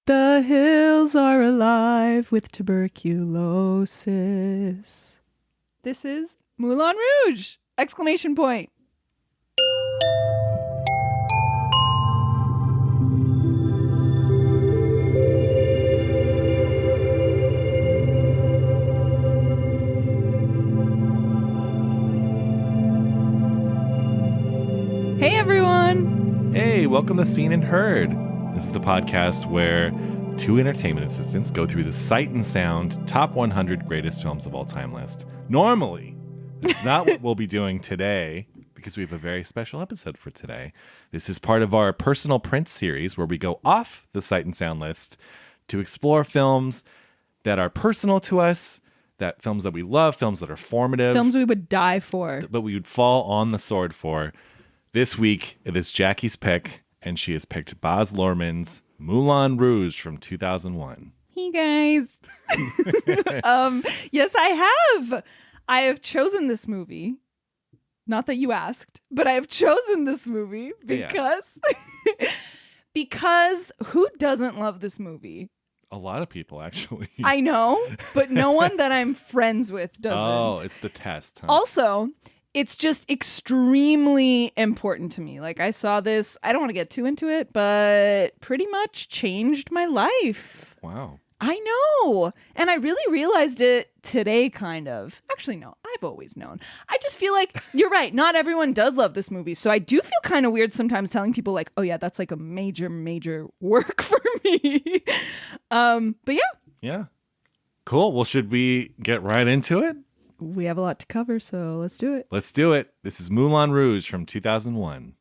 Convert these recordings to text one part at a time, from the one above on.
The hills are alive with tuberculosis. This is Moulin Rouge! Exclamation point. Hey everyone! Hey, welcome to Seen and Heard. This is the podcast where two entertainment assistants go through the Sight and Sound Top 100 Greatest Films of All Time list. Normally, that's not what we'll be doing today because we have a very special episode for today. This is part of our personal print series where we go off the Sight and Sound list to explore films that are personal to us, that films that we love, films that are formative. Films we would die for. But we would fall on the sword for. This week, it is Jackie's pick, and she has picked Baz Luhrmann's Moulin Rouge from 2001. Hey, guys. Yes, I have. I have chosen this movie. Not that you asked, but I have chosen this movie because who doesn't love this movie? A lot of people, actually. I know, but no one that I'm friends with doesn't. Oh, it's the test. Huh? Also, it's just extremely important to me. Like, I saw this, I don't want to get too into it, but pretty much changed my life. Wow. I know. And I really realized it today, kind of. Actually, no, I've always known. I just feel like, you're right, not everyone does love this movie. So I do feel kind of weird sometimes telling people like, oh yeah, that's like a major, major work for me. But yeah. Yeah. Cool. Well, should we get right into it? We have a lot to cover, so let's do it. Let's do it. This is Moulin Rouge from 2001.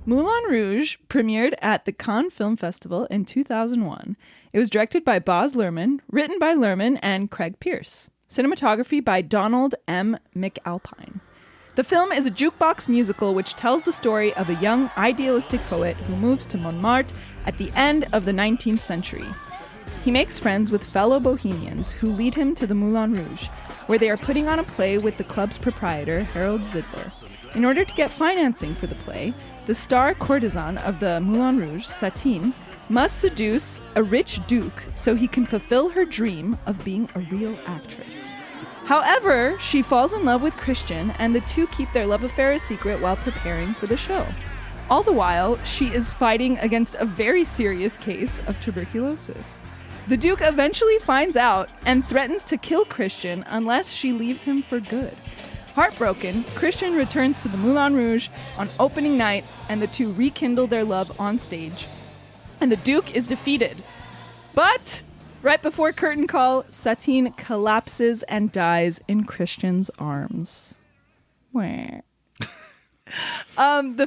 Moulin Rouge premiered at the Cannes Film Festival in 2001. It was directed by Baz Luhrmann, written by Luhrmann and Craig Pearce. Cinematography by Donald M. McAlpine. The film is a jukebox musical which tells the story of a young, idealistic poet who moves to Montmartre at the end of the 19th century. He makes friends with fellow bohemians who lead him to the Moulin Rouge, where they are putting on a play with the club's proprietor, Harold Zidler. In order to get financing for the play, the star courtesan of the Moulin Rouge, Satine, must seduce a rich duke so he can fulfill her dream of being a real actress. However, she falls in love with Christian, and the two keep their love affair a secret while preparing for the show. All the while, she is fighting against a very serious case of tuberculosis. The duke eventually finds out and threatens to kill Christian unless she leaves him for good. Heartbroken, Christian returns to the Moulin Rouge on opening night, and the two rekindle their love on stage. And the Duke is defeated. But right before curtain call, Satine collapses and dies in Christian's arms. The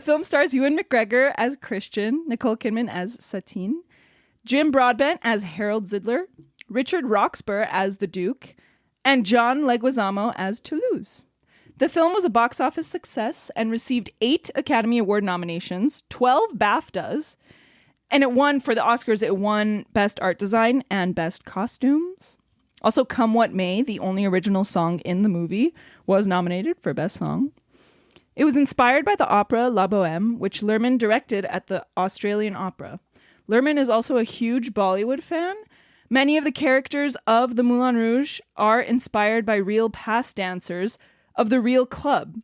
film stars Ewan McGregor as Christian, Nicole Kidman as Satine, Jim Broadbent as Harold Zidler, Richard Roxburgh as the Duke, and John Leguizamo as Toulouse. The film was a box office success and received 8 Academy Award nominations, 12 BAFTAs, and it won, for the Oscars, it won Best Art Design and Best Costumes. Also, Come What May, the only original song in the movie, was nominated for Best Song. It was inspired by the opera La Bohème, which Luhrmann directed at the Australian Opera. Luhrmann is also a huge Bollywood fan. Many of the characters of the Moulin Rouge are inspired by real past dancers of the real club.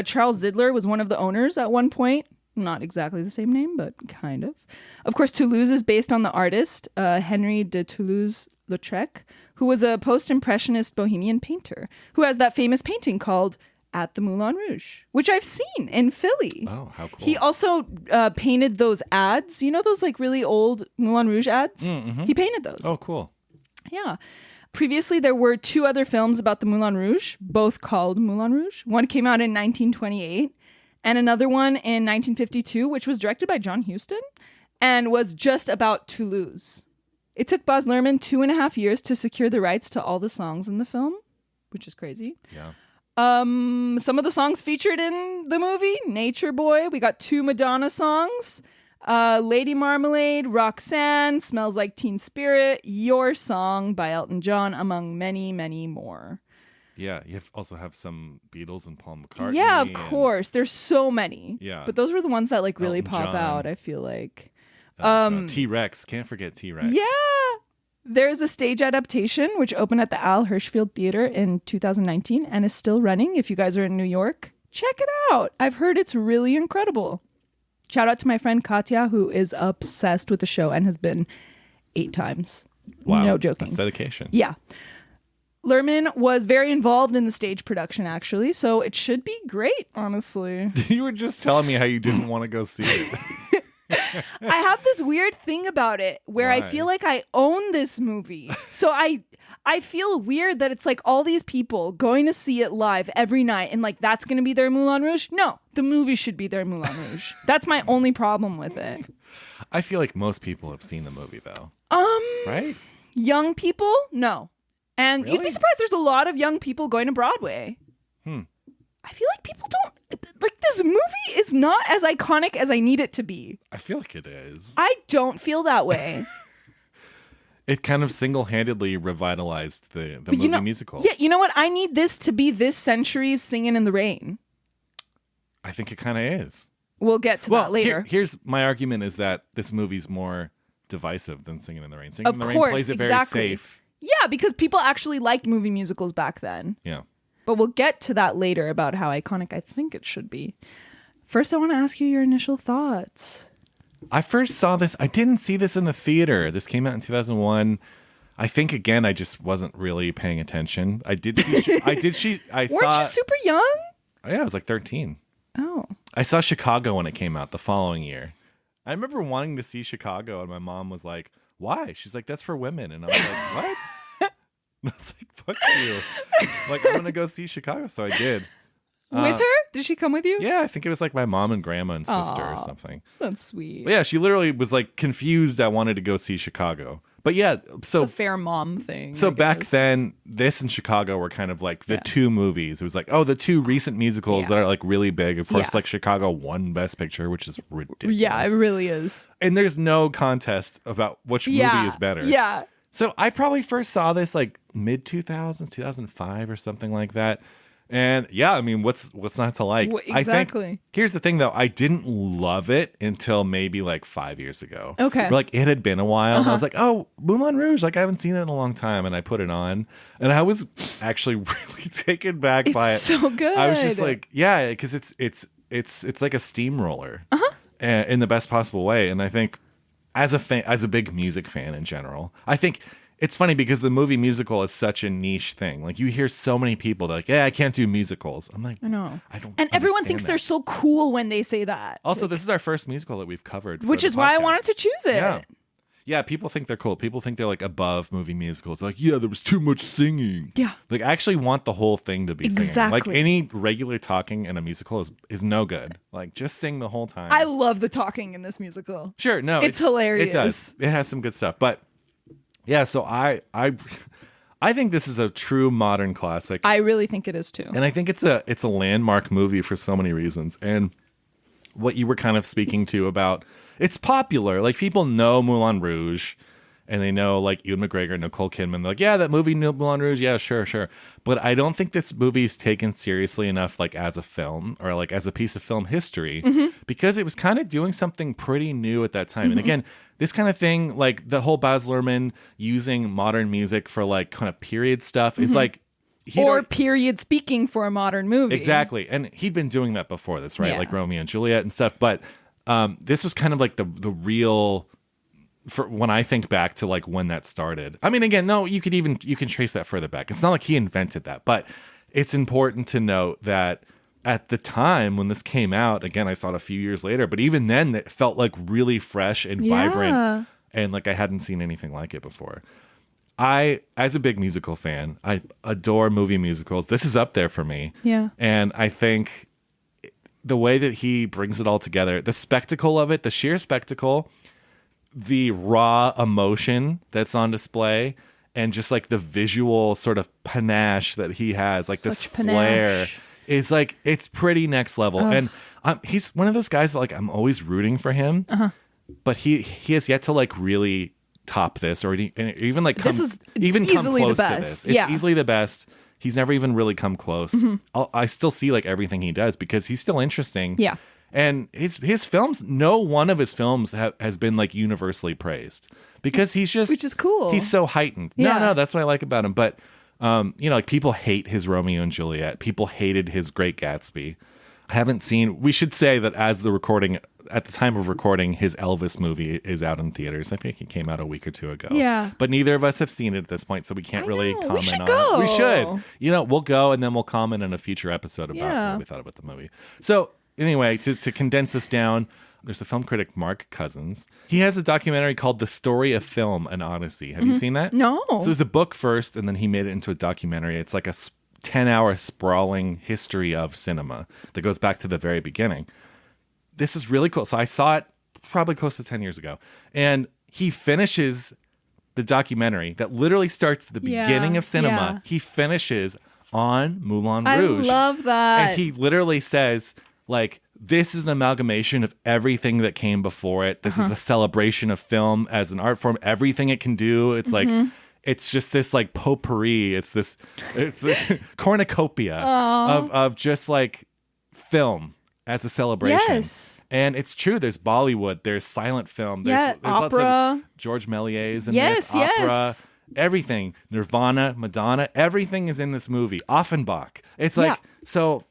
Charles Zidler was one of the owners at one point. Not exactly the same name, but kind of. Of course, Toulouse is based on the artist, Henri de Toulouse-Lautrec, who was a post-impressionist bohemian painter, who has that famous painting called At the Moulin Rouge, which I've seen in Philly. Oh, how cool. He also painted those ads. You know those like really old Moulin Rouge ads? Mm-hmm. He painted those. Oh, cool. Yeah. Previously, there were 2 other films about the Moulin Rouge, both called Moulin Rouge. One came out in 1928, and another one in 1952, which was directed by John Huston. and was just about to lose. It took Baz Luhrmann 2.5 years to secure the rights to all the songs in the film, which is crazy. Yeah. Some of the songs featured in the movie, Nature Boy. We got 2 Madonna songs. Lady Marmalade, Roxanne, Smells Like Teen Spirit, Your Song by Elton John, among many, many more. Yeah, you also have some Beatles and Paul McCartney. Yeah, of course. There's so many. Yeah. But those were the ones that like really Elton pop John. out, I feel like. T-Rex. Can't forget T-Rex. Yeah. There's a stage adaptation which opened at the Al Hirschfeld Theater in 2019 and is still running. If you guys are in New York, check it out. I've heard it's really incredible. Shout out to my friend Katya, who is obsessed with the show and has been 8 times. Wow. No joking. That's dedication. Yeah. Luhrmann was very involved in the stage production, actually, so it should be great, honestly. You were just telling me how you didn't want to go see it. I have this weird thing about it where Why? I feel like I own this movie. So I feel weird that it's like all these people going to see it live every night and like that's going to be their Moulin Rouge. No, the movie should be their Moulin Rouge. That's my only problem with it. I feel like most people have seen the movie though. Right? Young people? No. And you'd be Really? surprised there's a lot of young people going to Broadway. I feel like people don't like this movie is not as iconic as I need it to be. I feel like it is. I don't feel that way. It kind of single-handedly revitalized the movie musical. Yeah, you know what? I need this to be this century's Singin' in the Rain. I think it kind of is. We'll get to that later. Here's my argument is that this movie's more divisive than Singing in the Rain. Singing Of in the Rain course, plays it exactly. very safe. Yeah, because people actually liked movie musicals back then. Yeah. But we'll get to that later about how iconic I think it should be. First, I want to ask you your initial thoughts. I first saw this. I didn't see this in the theater. This came out in 2001. I think again, I just wasn't really paying attention. I did see. Weren't you super young? Oh, yeah, I was like 13. Oh. I saw Chicago when it came out the following year. I remember wanting to see Chicago, and my mom was like, "Why?" She's like, "That's for women," and I was like, "What?" And I was like, "Fuck you!" Like, I'm gonna go see Chicago, so I did. With her? Did she come with you? Yeah, I think it was like my mom and grandma and sister or Aw. something. That's sweet. But yeah, she literally was like confused. I wanted to go see Chicago, but yeah, It's a fair mom thing. So I back guess. then, this and Chicago were kind of like the two movies. It was like, oh, the two recent musicals that are like really big. Of course, Yeah. like Chicago won Best Picture, which is ridiculous. Yeah, it really is. And there's no contest about which movie is better. Yeah. So I probably first saw this like mid 2000s, 2005 or something like that. And yeah, I mean, what's not to like? Exactly. I think, here's the thing though, I didn't love it until maybe like 5 years ago. Okay. Where, like it had been a while and I was like, oh, Moulin Rouge, like I haven't seen it in a long time. And I put it on and I was actually really taken back by it. It's so good. I was just like, yeah, because it's like a steamroller in the best possible way. And I think as a big music fan in general, I think it's funny because the movie musical is such a niche thing. Like you hear so many people that are like, yeah, I can't do musicals. I'm like, I know. I don't. And everyone understand thinks that. they're so cool when they say that. Also, this is our first musical that we've covered, for Which the is why I podcast. wanted to choose it. Yeah. Yeah, people think they're cool. People think they're like above movie musicals. They're like, yeah, there was too much singing. Yeah. Like I actually want the whole thing to be singing. Exactly. Like any regular talking in a musical is no good. Like just sing the whole time. I love the talking in this musical. Sure, no. It's hilarious. It does. It has some good stuff. But yeah, so I think this is a true modern classic. I really think it is too. And I think it's a landmark movie for so many reasons. And what you were kind of speaking to about it's popular. Like people know Moulin Rouge and they know like Ewan McGregor, Nicole Kidman. They're like, yeah, that movie Moulin Rouge. Yeah, sure. But I don't think this movie's taken seriously enough like as a film or like as a piece of film history because it was kind of doing something pretty new at that time. And again, this kind of thing, like the whole Baz Luhrmann using modern music for like kind of period stuff is like Or period speaking for a modern movie. Exactly. And he'd been doing that before this, right? Yeah. Like Romeo and Juliet and stuff. But this was kind of like the real, for when I think back to like when that started. I mean, again, no, you can trace that further back. It's not like he invented that, but it's important to note that at the time when this came out, again, I saw it a few years later, but even then it felt like really fresh and vibrant and like I hadn't seen anything like it before. As a big musical fan, I adore movie musicals. This is up there for me. Yeah. And I think the way that he brings it all together, the spectacle of it, the sheer spectacle, the raw emotion that's on display and just like the visual sort of panache that he has, like this flair is like, it's pretty next level. And he's one of those guys that like, I'm always rooting for him, but he has yet to like really top this or even like come close to this. It's easily the best. He's never even really come close. I still see like everything he does because he's still interesting. Yeah. And his films, no one of his films has been like universally praised because he's just, which is cool. He's so heightened. Yeah. No, that's what I like about him. But, like people hate his Romeo and Juliet. People hated his Great Gatsby. I haven't seen, we should say that at the time of recording, his Elvis movie is out in theaters. I think it came out a week or two ago. Yeah. But neither of us have seen it at this point, so we can't comment on it. We should. We'll go and then we'll comment in a future episode about what we thought about the movie. So anyway, to condense this down, there's a film critic, Mark Cousins. He has a documentary called The Story of Film, An Odyssey. Have you seen that? No. So it was a book first, and then he made it into a documentary. It's like a 10-hour sprawling history of cinema that goes back to the very beginning. This is really cool. So I saw it probably close to 10 years ago. And he finishes the documentary that literally starts at the beginning of cinema. Yeah. He finishes on Moulin Rouge. I love that. And he literally says, like, this is an amalgamation of everything that came before it. This is a celebration of film as an art form, everything it can do. It's like, it's just this like potpourri. It's a cornucopia of just like film as a celebration. Yes. And it's true. There's Bollywood. There's silent film. There's opera. Lots of Georges Méliès in this. Opera. Everything. Nirvana, Madonna. Everything is in this movie. Offenbach. It's like, so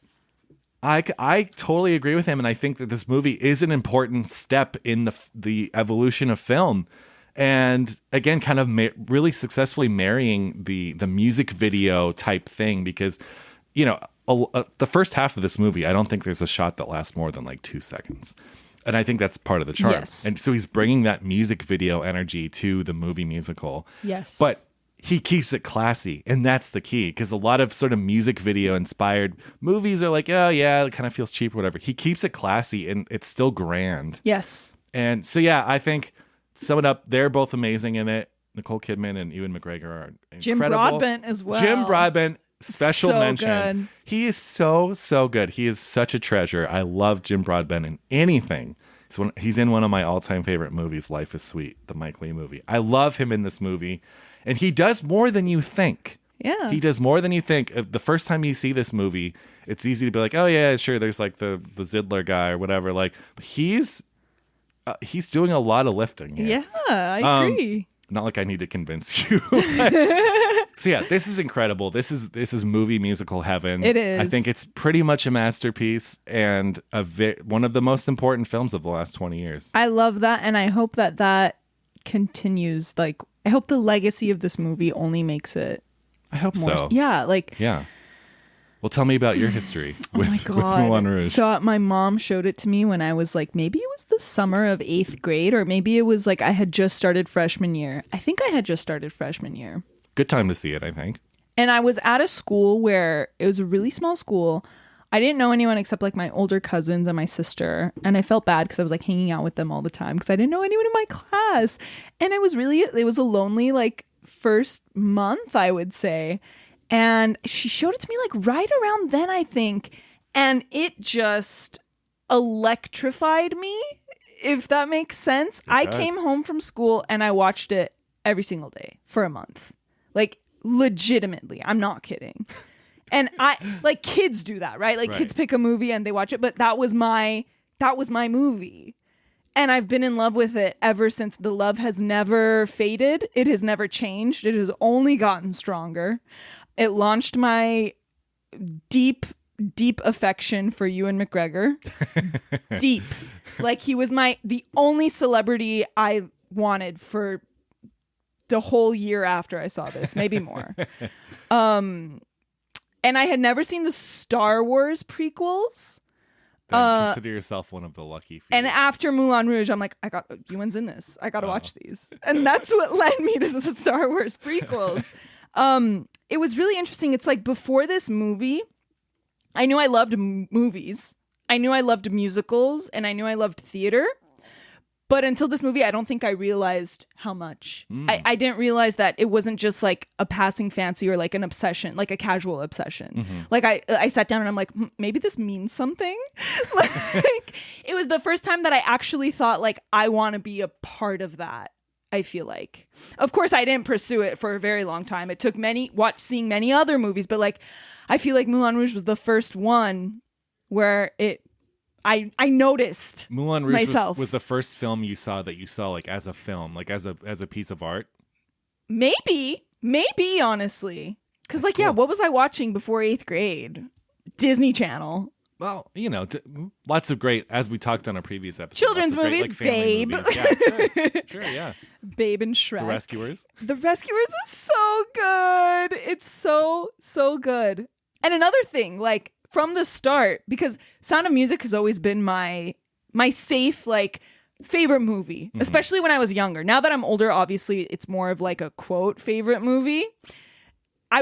I totally agree with him. And I think that this movie is an important step in the evolution of film. And again, kind of really successfully marrying the music video type thing because, the first half of this movie, I don't think there's a shot that lasts more than like 2 seconds. And I think that's part of the charm. Yes. And so he's bringing that music video energy to the movie musical. Yes. But he keeps it classy. And that's the key. Because a lot of sort of music video inspired movies are like, oh, yeah, it kind of feels cheap or whatever. He keeps it classy and it's still grand. Yes. And so, yeah, I think, sum it up, they're both amazing in it. Nicole Kidman and Ewan McGregor are incredible. Jim Broadbent as well. Jim Broadbent. Special mention. Good. He is so good. He is such a treasure. I love Jim Broadbent in anything. He's in one of my all-time favorite movies, Life is Sweet, the Mike Leigh movie. I love him in this movie. And he does more than you think. Yeah. He does more than you think. The first time you see this movie, it's easy to be like, oh, yeah, sure, there's like the Zidler guy or whatever. Like, but he's doing a lot of lifting here. Yeah, I agree. Not like I need to convince you. So yeah, this is incredible. This is movie musical heaven. It is. I think it's pretty much a masterpiece and one of the most important films of the last 20 years. I love that, and I hope that continues. Like, I hope the legacy of this movie only makes it. I hope so. Yeah, yeah. Well, tell me about your history with Moulin Rouge. So my mom showed it to me when I was like, maybe it was the summer of 8th grade, or maybe it was like I had just started freshman year. I think I had just started freshman year. Good time to see it, I think. And I was at a school where it was a really small school. I didn't know anyone except like my older cousins and my sister. And I felt bad because I was like hanging out with them all the time because I didn't know anyone in my class. And it was a lonely like first month, I would say. And she showed it to me like right around then, I think. And it just electrified me, if that makes sense. I came home from school and I watched it every single day for a month. Like, legitimately. I'm not kidding. And like kids do that, right? Like kids pick a movie and they watch it. But that was my movie. And I've been in love with it ever since. The love has never faded. It has never changed. It has only gotten stronger. It launched my deep affection for Ewan McGregor. Deep. Like, he was the only celebrity I wanted for the whole year after I saw this, maybe more. And I had never seen the Star Wars prequels. Then consider yourself one of the lucky few. And after Moulin Rouge, I'm like, Ewan's in this. I got to watch these. And that's what led me to the Star Wars prequels. It was really interesting. It's like before this movie, I knew I loved movies. I knew I loved musicals and I knew I loved theater. But until this movie, I don't think I realized how much. I didn't realize that it wasn't just like a passing fancy or like an obsession, like a casual obsession. Like I sat down and I'm like, maybe this means something. Like it was the first time that I actually thought like I want to be a part of that. I feel like, of course, I didn't pursue it for a very long time. It took seeing many other movies, but like, I feel like Moulin Rouge was the first one where I noticed Moulin Rouge myself. Was the first film you saw like as a film, like as a piece of art. Maybe, honestly, because like, cool. yeah, what was I watching before 8th grade? Disney Channel. Well, you know, lots of great, as we talked on a previous episode. Children's great, movies, like, family Babe. Movies. Yeah, sure, yeah. Babe and Shrek. The Rescuers. The Rescuers is so good. It's so good. And another thing, like from the start, because Sound of Music has always been my safe, like favorite movie, especially when I was younger. Now that I'm older, obviously it's more of like a quote favorite movie.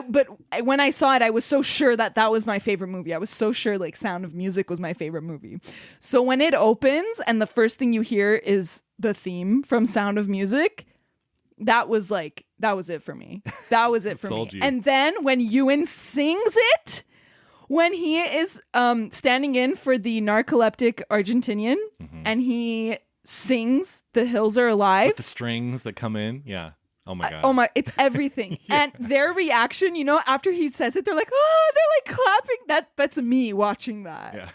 But when I saw it, I was so sure that was my favorite movie. I was so sure like Sound of Music was my favorite movie. So when it opens and the first thing you hear is the theme from Sound of Music, that was it for me. That was it for me. You. And then when Ewan sings it, when he is standing in for the narcoleptic Argentinian and he sings "The Hills Are Alive." With the strings that come in. Yeah. Oh my God. It's everything. Yeah. And their reaction, you know, after he says it, they're like, oh, they're like clapping. That's me watching that.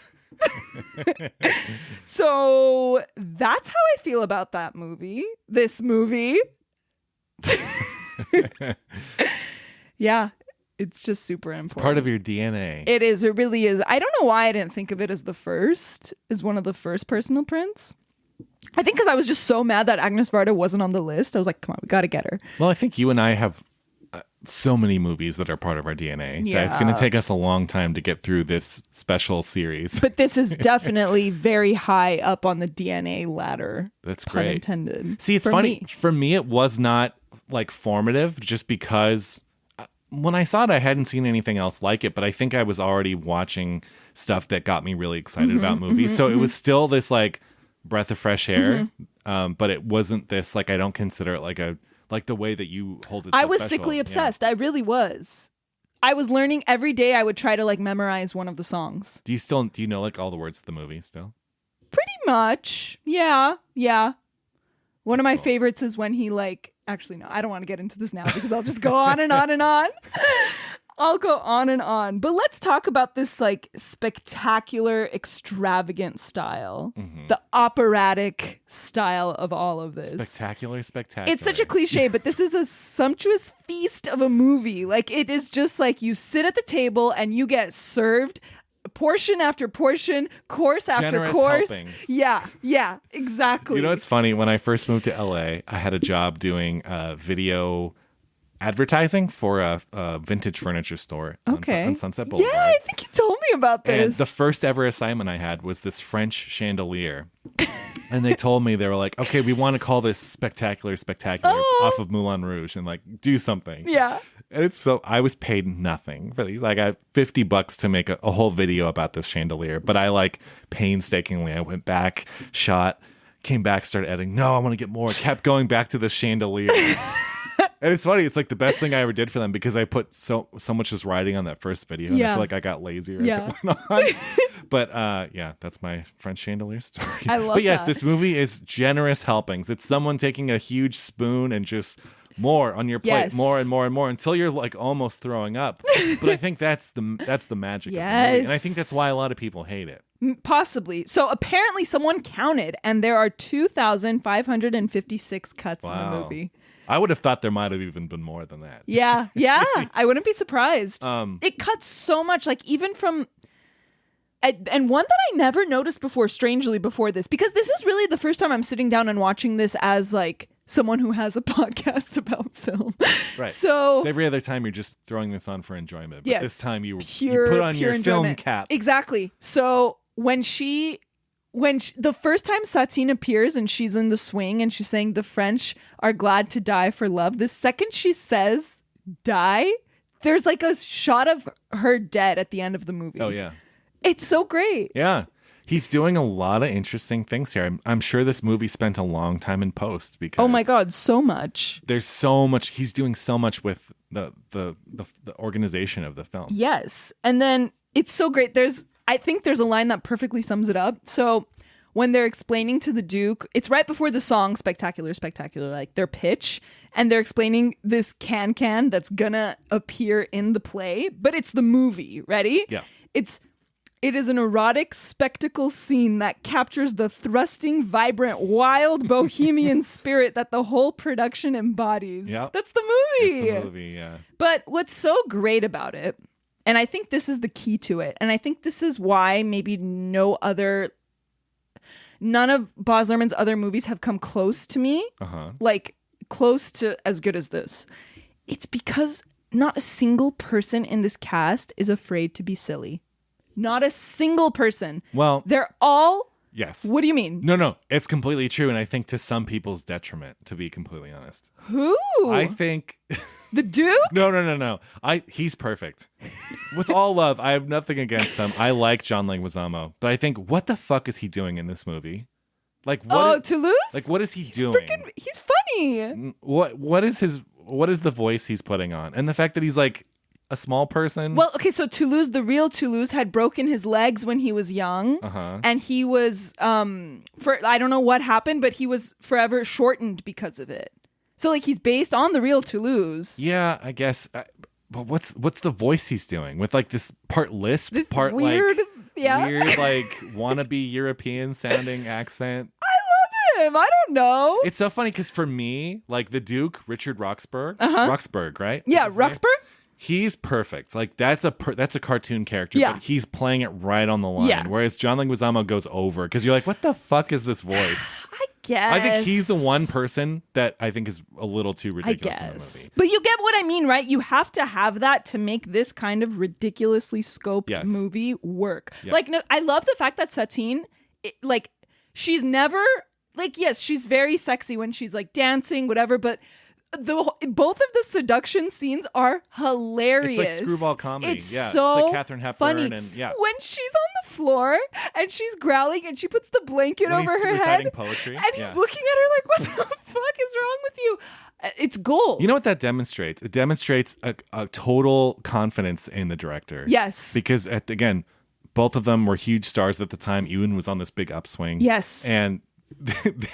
Yeah. So that's how I feel about that movie. This movie. Yeah. It's just super important. It's part of your DNA. It is. It really is. I don't know why I didn't think of it as one of the first personal prints. I think because I was just so mad that Agnes Varda wasn't on the list. I was like, come on, we got to get her. Well, I think you and I have so many movies that are part of our DNA that it's going to take us a long time to get through this special series. But this is definitely very high up on the DNA ladder. That's pun great. Intended. See, it's funny. For me, it was not like formative just because when I saw it, I hadn't seen anything else like it, but I think I was already watching stuff that got me really excited about movies. So it was still this like breath of fresh air, but it wasn't this like, I don't consider it like the way that you hold it. I was sickly obsessed. I really was. I was learning every day. I would try to like memorize one of the songs. Do you know like all the words of the movie still? Pretty much. Yeah. One of my favorites is when he like, actually no, I don't want to get into this now because I'll just go on and on and on. I'll go on and on. But let's talk about this like spectacular, extravagant style. The operatic style of all of this. Spectacular. It's such a cliche, but this is a sumptuous feast of a movie. Like it is just like you sit at the table and you get served portion after portion, course after generous course. Helpings. Yeah, exactly. You know, it's funny. When I first moved to LA, I had a job doing video advertising for a vintage furniture store on Sunset Boulevard. Yeah, I think you told me about this. And the first ever assignment I had was this French chandelier. And they told me, they were like, okay, we want to call this spectacular off of Moulin Rouge and like do something. Yeah. And I was paid nothing for these. I got $50 to make a whole video about this chandelier. But I like painstakingly, I went back, shot, came back, started editing. No, I want to get more. Kept going back to the chandelier. And it's funny. It's like the best thing I ever did for them because I put so much just writing on that first video. And I feel like I got lazier as it went on. But that's my French chandelier story. I love But yes, that. this movie is generous helpings. It's someone taking a huge spoon and just more on your plate, more and more and more until you're like almost throwing up. But I think that's the magic of the movie. And I think that's why a lot of people hate it. Possibly. So apparently someone counted and there are 2,556 cuts in the movie. I would have thought there might have even been more than that. Yeah. I wouldn't be surprised. It cuts so much, like even from... And one that I never noticed before, strangely, before this, because this is really the first time I'm sitting down and watching this as like someone who has a podcast about film. Right. So every other time you're just throwing this on for enjoyment. But this time you pure, put on your enjoyment. film cap. Exactly. So when the first time Satine appears and she's in the swing and she's saying the French are glad to die for love, the second she says die, there's like a shot of her dead at the end of the movie. Oh, yeah. It's so great. Yeah. He's doing a lot of interesting things here. I'm sure this movie spent a long time in post because Oh my God, so much. there's so much. He's doing so much with the organization of the film. Yes. And then it's so great. I think there's a line that perfectly sums it up. So when they're explaining to the Duke, it's right before the song Spectacular, Spectacular, like their pitch, and they're explaining this can that's gonna appear in the play, but it's the movie. Ready? Yeah. It is an erotic spectacle scene that captures the thrusting, vibrant, wild bohemian spirit that the whole production embodies. Yep. That's the movie. It's the movie, yeah. But what's so great about it, and I think this is the key to it, and I think this is why maybe none of Baz Luhrmann's other movies have come close to me, like close to as good as this. It's because not a single person in this cast is afraid to be silly. Not a single person. Well, they're all... Yes. What do you mean? No, it's completely true, and I think to some people's detriment, to be completely honest. Who? I think... The Duke? No. He's perfect. With all love, I have nothing against him. I like John Leguizamo, but I think, what the fuck is he doing in this movie? Like, what? Toulouse? Like, what is he doing? He's funny. What is the voice he's putting on, and the fact that he's like a small person. Well, okay, so Toulouse, the real Toulouse, had broken his legs when he was young, and he was I don't know what happened, but he was forever shortened because of it. So like he's based on the real Toulouse. Yeah, I guess. But what's the voice he's doing with like this part lisp, part weird, like yeah. weird like wannabe European sounding accent? I love him. I don't know. It's so funny because for me, like the Duke, Richard Roxburgh, right? Yeah, Roxburgh. He's perfect. Like that's a cartoon character, Yeah. but he's playing it right on the line. Yeah. Whereas John Leguizamo goes over because you're like, what the fuck is this voice? I guess. I think he's the one person that I think is a little too ridiculous in the movie. But you get what I mean, right? You have to have that to make this kind of ridiculously scoped movie work. Yeah. Like, no, I love the fact that Satine, like, she's never, like, yes, she's very sexy when she's like dancing, whatever, but both of the seduction scenes are hilarious. It's like screwball comedy. It's so it's like Katharine Hepburn funny. When she's on the floor and she's growling and she puts the blanket over her head poetry. And he's looking at her like, what the fuck is wrong with you? It's gold. You know what that demonstrates? It demonstrates a total confidence in the director. Yes. Because again, both of them were huge stars at the time. Ewan was on this big upswing. Yes. And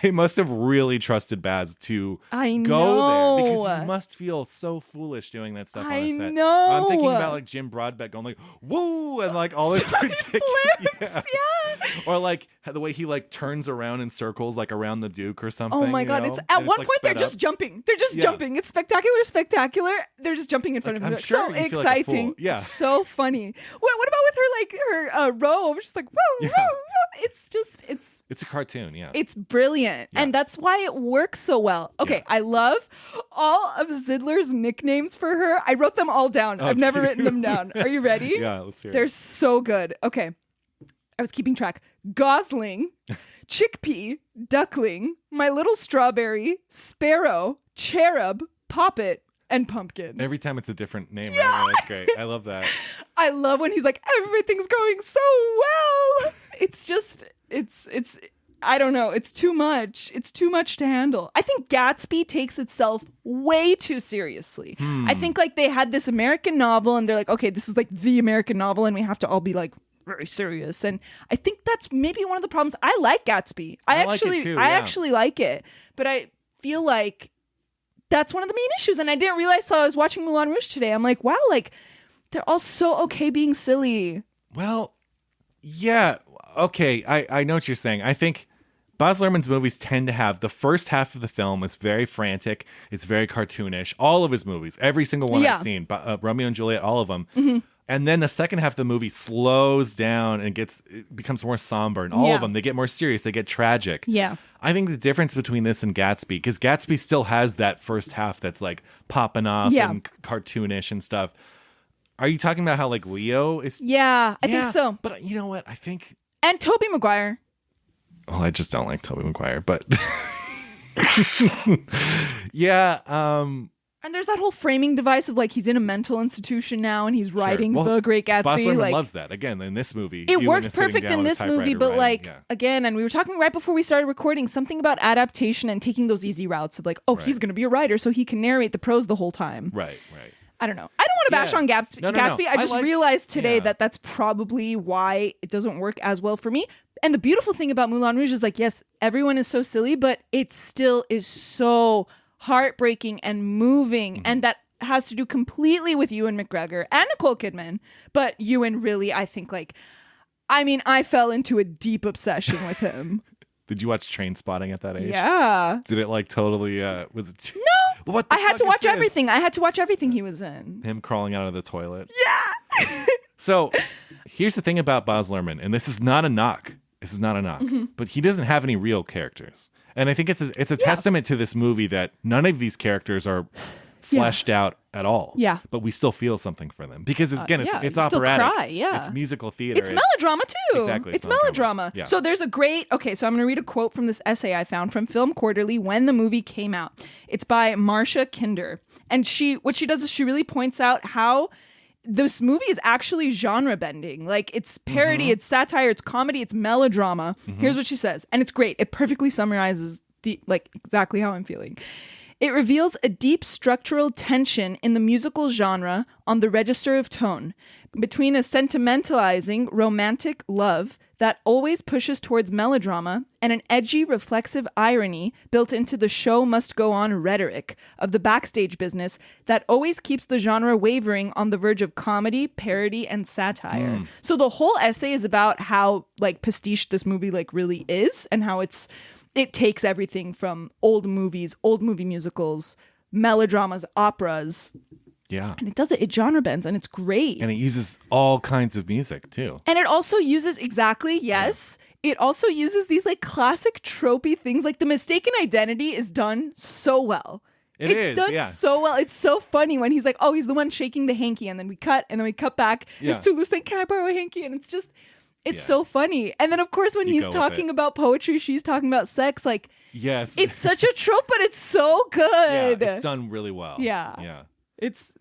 they must have really trusted Baz to go there because you must feel so foolish doing that stuff on a set. I know. I'm thinking about like Jim Broadbent going like woo and like all this ridiculous yeah. Or like the way he like turns around in circles like around the Duke or something. Oh my god! It's at one point they're just jumping. They're just jumping. It's spectacular. They're just jumping in front of him. I'm sure so exciting. Like yeah. So funny. What about with her robe? She's like whoa, whoa. It's a cartoon. Yeah. It's brilliant. Yeah. And that's why it works so well. Okay, I love all of Zidler's nicknames for her. I wrote them all down. I've never written them down. Are you ready? Yeah, let's hear it. They're so good. Okay. I was keeping track. Gosling, chickpea, duckling, my little strawberry, sparrow, cherub, poppet, and pumpkin. Every time it's a different name, right? That's great. I love that. I love when he's like, everything's going so well. It's just, it's I don't know. It's too much. It's too much to handle. I think Gatsby takes itself way too seriously. I think like they had this American novel and they're like, okay, this is like the American novel and we have to all be like very serious. And I think that's maybe one of the problems. I like Gatsby. I actually like it. But I feel like that's one of the main issues. And I didn't realize till I was watching Moulin Rouge today. I'm like, wow, like they're all so okay being silly. Well, yeah. Okay. I know what you're saying. I think Baz Luhrmann's movies tend to have the first half of the film is very frantic. It's very cartoonish. All of his movies, every single one I've seen, Romeo and Juliet, all of them. Mm-hmm. And then the second half of the movie slows down and it becomes more somber. And all of them, they get more serious. They get tragic. Yeah. I think the difference between this and Gatsby, because Gatsby still has that first half that's like popping off and cartoonish and stuff. Are you talking about how like Leo is? Yeah, I think so. But you know what? I think... And Tobey Maguire. Well, I just don't like Tobey Maguire, but... yeah, And there's that whole framing device of like he's in a mental institution now and he's writing Well, The Great Gatsby. Baz Luhrmann like, loves that. Again, in this movie. it Ewan works is sitting perfect down in with a this movie, typewriter but writing. like, Yeah. again, and we were talking right before we started recording, something about adaptation and taking those easy routes of like, oh, he's going to be a writer so he can narrate the prose the whole time. Right. I don't know. I don't want to bash on Gatsby. No. Gatsby. I just realized today yeah. that that's probably why it doesn't work as well for me. And the beautiful thing about Moulin Rouge is like, yes, everyone is so silly, but it still is so heartbreaking and moving. And that has to do completely with Ewan McGregor and Nicole Kidman. But Ewan really, I think I fell into a deep obsession with him. Did you watch Train Spotting at that age? Yeah. Did it like totally, was it? No. What the I had fuck to is watch this? everything. I had to watch everything he was in. Him crawling out of the toilet. Yeah. So here's the thing about Baz Luhrmann, and this is not a knock. But he doesn't have any real characters. And I think it's a testament to this movie that none of these characters are fleshed out at all. Yeah. But we still feel something for them. Because it's you still operatic. cry, yeah. It's musical theater. It's melodrama too. Exactly. It's melodrama. Yeah. So there's a great, so I'm going to read a quote from this essay I found from Film Quarterly when the movie came out. It's by Marcia Kinder. And what she does is she really points out how this movie is actually genre bending. Like it's parody, it's satire, it's comedy, it's melodrama. Here's what she says. And it's great. It perfectly summarizes exactly how I'm feeling. It reveals a deep structural tension in the musical genre on the register of tone between a sentimentalizing romantic love that always pushes towards melodrama and an edgy reflexive irony built into the show must go on rhetoric of the backstage business that always keeps the genre wavering on the verge of comedy, parody, and satire. So the whole essay is about how like pastiche this movie like really is and how it takes everything from old movies, old movie musicals, melodramas, operas. Yeah. And it genre bends and it's great. And it uses all kinds of music too. And it also uses it also uses these like classic tropey things. Like the mistaken identity is done so well. It's done so well. It's so funny when he's like, oh, he's the one shaking the hanky. And then we cut back. It's Toulouse saying, can I borrow a hanky? And it's just, it's so funny. And then of course, when he's talking about poetry, she's talking about sex. Like, yes, it's such a trope, but it's so good. Yeah, it's done really well. Yeah. It's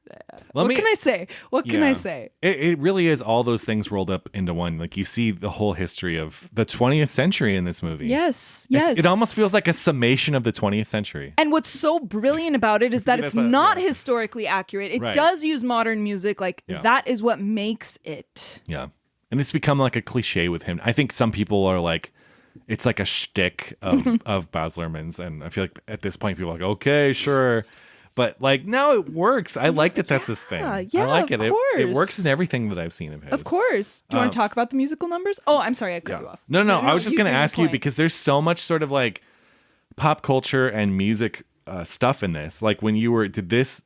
What can I say? What can I say? It really is all those things rolled up into one. Like you see the whole history of the 20th century in this movie. Yes. It almost feels like a summation of the 20th century. And what's so brilliant about it is that it's not historically accurate. It does use modern music. Like that is what makes it. Yeah. And it's become like a cliche with him. I think some people are like, it's like a shtick of Baz Luhrmann's. And I feel like at this point, people are like, okay, sure. But like, no, it works. I like that that's his thing. Yeah, I like it. Of course. It works in everything that I've seen of his. Of course. Do you want to talk about the musical numbers? Oh, I'm sorry. I cut you off. No. I was just going to ask you because there's so much sort of like pop culture and music stuff in this. Like when you were, did this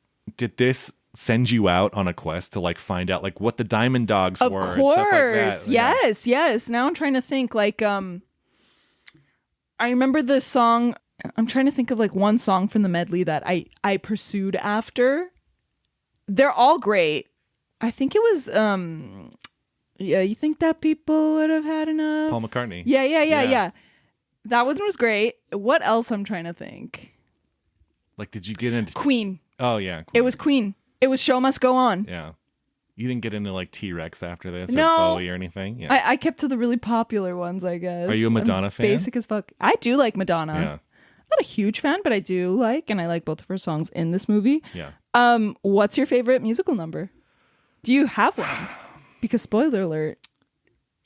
send you out on a quest to like find out like what the Diamond Dogs were? Of course. And stuff like that? Yes. Now I'm trying to think like, I remember the song. I'm trying to think of like one song from the medley that I pursued after. They're all great. I think it was you think that people would have had enough? Paul McCartney. Yeah. That one was great. What else I'm trying to think? Like did you get into Queen? Oh yeah. Queen. It was Queen. It was Show Must Go On. Yeah. You didn't get into like T-Rex after this No. or Bowie or anything? Yeah. I kept to the really popular ones, I guess. Are you a Madonna fan? Basic as fuck. I do like Madonna. Yeah. Not a huge fan, but I do like, and I like both of her songs in this movie. Yeah. What's your favorite musical number? Do you have one? Because spoiler alert.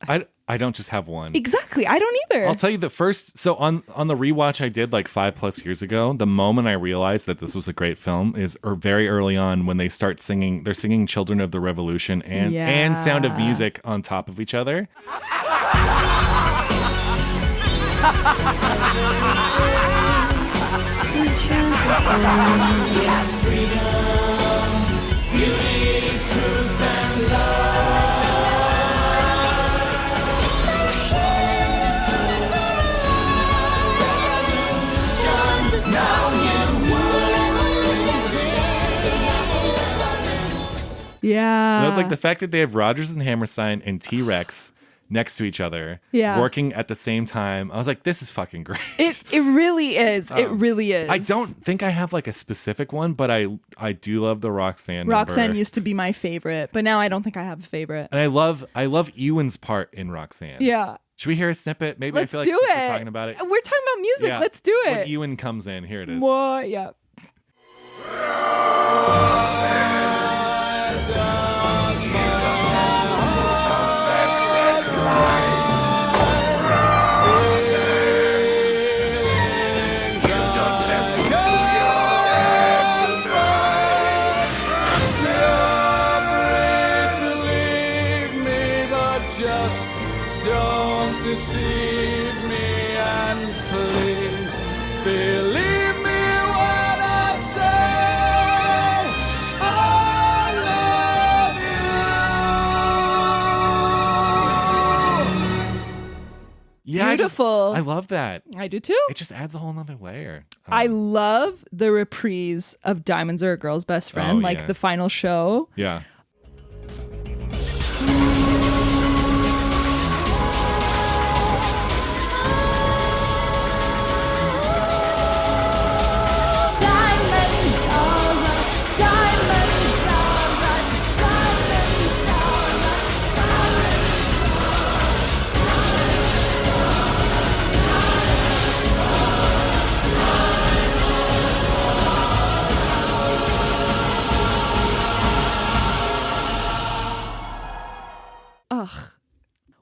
I don't just have one. Exactly. I don't either. I'll tell you the first. So on the rewatch I did like 5+ years ago, the moment I realized that this was a great film is very early on when they start singing. They're singing "Children of the Revolution" and "Sound of Music" on top of each other. Yeah. And I was like, the fact that they have Rodgers and Hammerstein and T-Rex next to each other, Yeah. working at the same time. I was like, this is fucking great. It really is. It really is. I don't think I have like a specific one, but I do love the Roxanne number. Roxanne used to be my favorite, but now I don't think I have a favorite. And I love Ewan's part in Roxanne. Yeah. Should we hear a snippet? Maybe Let's I feel like do since it. we're talking about it. We're talking about music. Yeah. Let's do it. When Ewan comes in, here it is. What? Yeah. Yeah, Beautiful. I love that. I do too. It just adds a whole nother layer. I love the reprise of Diamonds Are a Girl's Best Friend, Oh, like yeah. the final show. Yeah.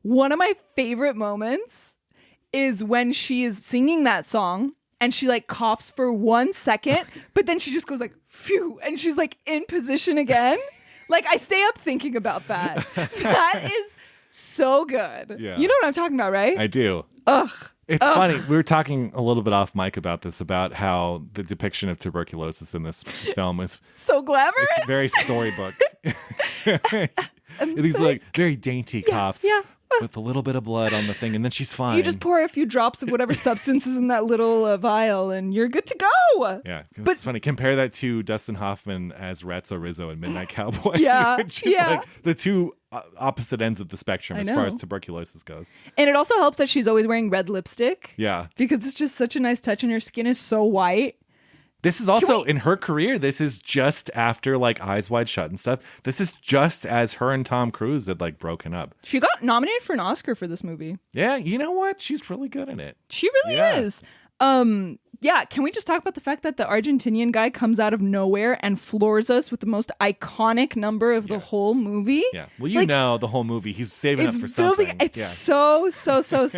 One of my favorite moments is when she is singing that song and she like coughs for 1 second, but then she just goes like, phew, and she's like in position again. Like I stay up thinking about that. That is so good. Yeah. You know what I'm talking about, right? I do. Ugh. It's funny. We were talking a little bit off mic about this, about how the depiction of tuberculosis in this film is So glamorous. it's very storybook. These like very dainty coughs yeah. with a little bit of blood on the thing, and then she's fine. You just pour a few drops of whatever substance is in that little vial and you're good to go. Yeah, But- it's funny. Compare that to Dustin Hoffman as Ratso Rizzo in Midnight Cowboy. Yeah, which is yeah. like the two opposite ends of the spectrum I as far know. as tuberculosis goes. And it also helps that she's always wearing red lipstick. Yeah. Because it's just such a nice touch and her skin is so white. This is also in her career. This is just after like Eyes Wide Shut and stuff. This is just as her and Tom Cruise had like broken up. She got nominated for an Oscar for this movie. Yeah, you know what? She's really good in it. She really Yeah. is. Yeah, can we just talk about the fact that the Argentinian guy comes out of nowhere and floors us with the most iconic number of the whole movie? Yeah. Well, you Like, know the whole movie. He's saving us It's for building. something. It's yeah.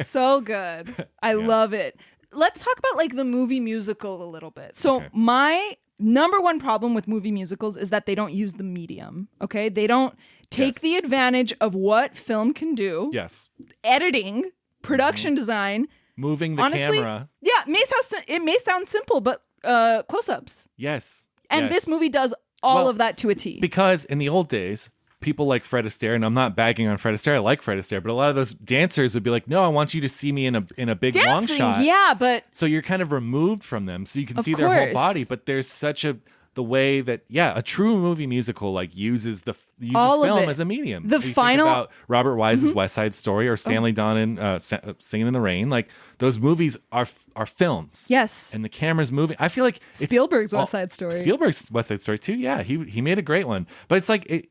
so good. I love it. Let's talk about like the movie musical a little bit. So Okay. my number one problem with movie musicals is that they don't use the medium. Okay, they don't take Yes. the advantage of what film can do. Yes. Editing, production design. Moving the Honestly, camera. yeah, it may sound simple, but close-ups. Yes. And yes. this movie does all Well, of that to a T. Because in the old days, people like Fred Astaire, and I'm not bagging on Fred Astaire, I like Fred Astaire, but a lot of those dancers would be like, no, I want you to see me in a big long Dancing, shot. yeah, but So you're kind of removed from them, so you can Of see their whole course. body. But there's such the way that a true movie musical like uses All of film it. as a medium. The You think final- about Robert Wise's West Side Story or Stanley Donen Singing in the Rain, like those movies are films. yes. And the camera's moving. I feel like it's Spielberg's all- West Side Story. Spielberg's West Side Story too. Yeah, he made a great one. But it's like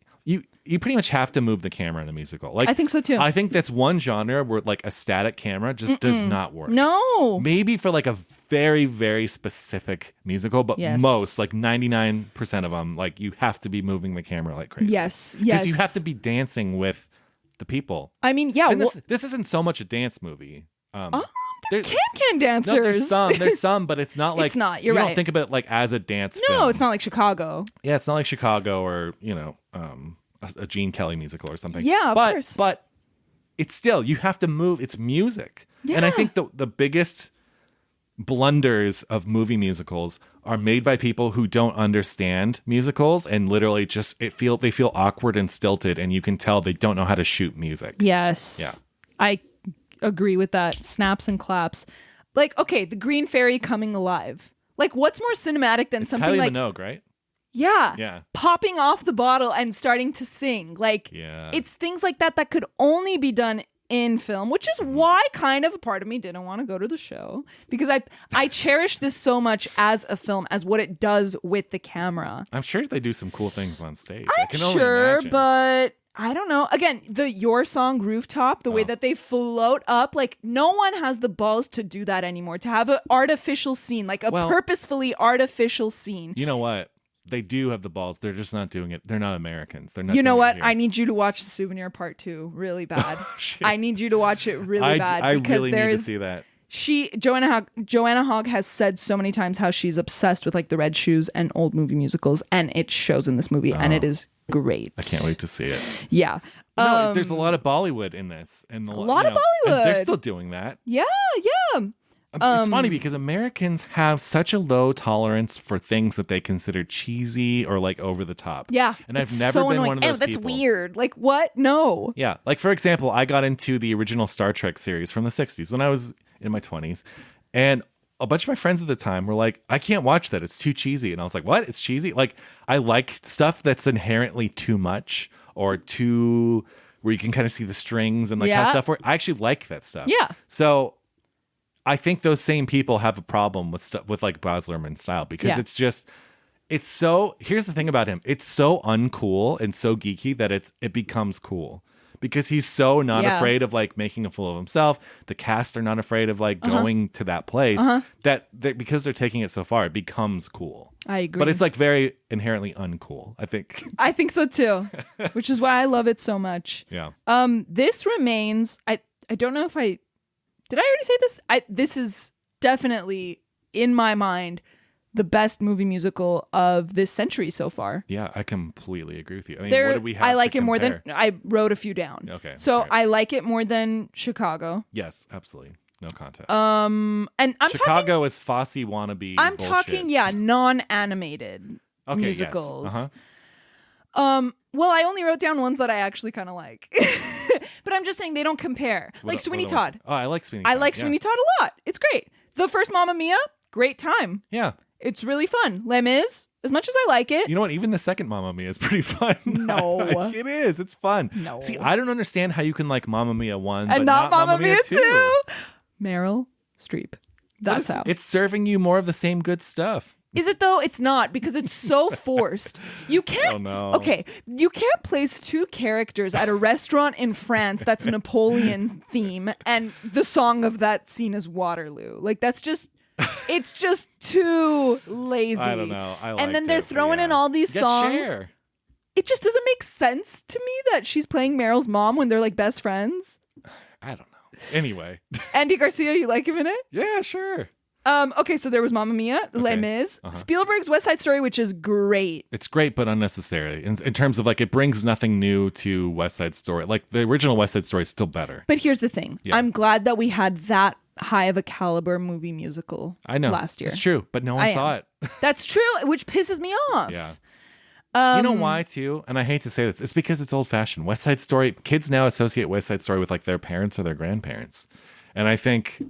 you pretty much have to move the camera in a musical. Like I think so, too. I think that's one genre where like a static camera just does not work. No. Maybe for like a very, very specific musical, but Yes. most, like 99% of them, like you have to be moving the camera like crazy. Yes, Because you yes. have to be dancing with the people. I mean, yeah. And this isn't so much a dance movie. They're can dancers. No, there's some, but it's not like It's not, you're you right. don't think of it like as a dance No, film. it's not like Chicago. Yeah, it's not like Chicago or, a Gene Kelly musical or something. Yeah, of but, course. But it's still, you have to move. It's music. And I Yeah. think the biggest blunders of movie musicals are made by people who don't understand musicals and literally just they feel awkward and stilted, and you can tell they don't know how to shoot music. Yes. Yeah. I agree with that. Snaps and claps. Like, okay, the Green Fairy coming alive. Like, what's more cinematic than It's something Kylie like Minogue, right? Yeah. Yeah. Popping off the bottle and starting to sing. Like, Yeah. it's things like that that could only be done in film, which is why kind of a part of me didn't want to go to the show, because I cherish this so much as a film, as what it does with the camera. I'm sure they do some cool things on stage. I'm I can only sure, imagine. but I don't know. Again, the Your Song rooftop, the way that they float up, like no one has the balls to do that anymore, to have an artificial scene, like a purposefully artificial scene. You know what? They do have the balls. They're just not doing it. They're not Americans. They're not. You know doing what? it here. I need you to watch The Souvenir Part 2 really bad. I need you to watch it really bad. I because really need to see that. Joanna Hogg has said so many times how she's obsessed with like the Red Shoes and old movie musicals, and it shows in this movie, and it is great. I can't wait to see it. Yeah. No, there's a lot of Bollywood in this, and a lot of Bollywood. And they're still doing that. Yeah. It's funny because Americans have such a low tolerance for things that they consider cheesy or like over the top. Yeah. And I've never been one of those that's people. weird. Like what? No. Yeah. Like for example, I got into the original Star Trek series from the 60s when I was in my 20s. And a bunch of my friends at the time were like, I can't watch that. It's too cheesy. And I was like, what? It's cheesy? Like I like stuff that's inherently too much or too where you can kind of see the strings and like how stuff works. I actually like that stuff. Yeah. So I think those same people have a problem with stuff with like Baz Luhrmann's style because it's so. Here's the thing about him: it's so uncool and so geeky that it becomes cool because he's so not afraid of like making a fool of himself. The cast are not afraid of like going to that place that because they're taking it so far, it becomes cool. I agree, but it's like very inherently uncool. I think. I think so too, which is why I love it so much. Yeah. This remains. I don't know if I. Did I already say this? This is definitely, in my mind, the best movie musical of this century so far. Yeah, I completely agree with you. I mean, what do we have I like to it more compare? than... I wrote a few down. Okay. So I like it more than Chicago. Yes, absolutely. No contest. And I'm Chicago is Fosse wannabe I'm bullshit. talking, non-animated musicals. Yes. Uh-huh. Well, I only wrote down ones that I actually kind of like. But I'm just saying they don't compare. Like Sweeney Todd. Oh, I like Sweeney Todd. I like Sweeney Todd a lot. It's great. The first Mamma Mia, great time. Yeah. It's really fun. Les Mis, as much as I like it. You know what? Even the second Mamma Mia is pretty fun. No. It is. It's fun. No. See, I don't understand how you can like Mamma Mia 1 and but not Mamma Mia 2. 2. Meryl Streep. That's how. It's serving you more of the same good stuff. Is it though? It's not, because it's so forced. You can't. Oh, no. Okay, you can't place two characters at a restaurant in France that's Napoleon theme, and the song of that scene is Waterloo. Like that's just. It's just too lazy. I don't know. And then they're throwing in all these songs. Cher. It just doesn't make sense to me that she's playing Meryl's mom when they're like best friends. I don't know. Anyway. Andy Garcia, you like him in it? Yeah, sure. Okay, so there was Mamma Mia, Les Mis, Spielberg's West Side Story, which is great. It's great, but unnecessary in terms of like it brings nothing new to West Side Story. Like the original West Side Story is still better. But here's the thing: I'm glad that we had that high of a caliber movie musical. I know last year. It's true, but no one saw it. That's true, which pisses me off. Yeah. You know why too? And I hate to say this, it's because it's old fashioned. West Side Story, kids now associate West Side Story with like their parents or their grandparents, and I think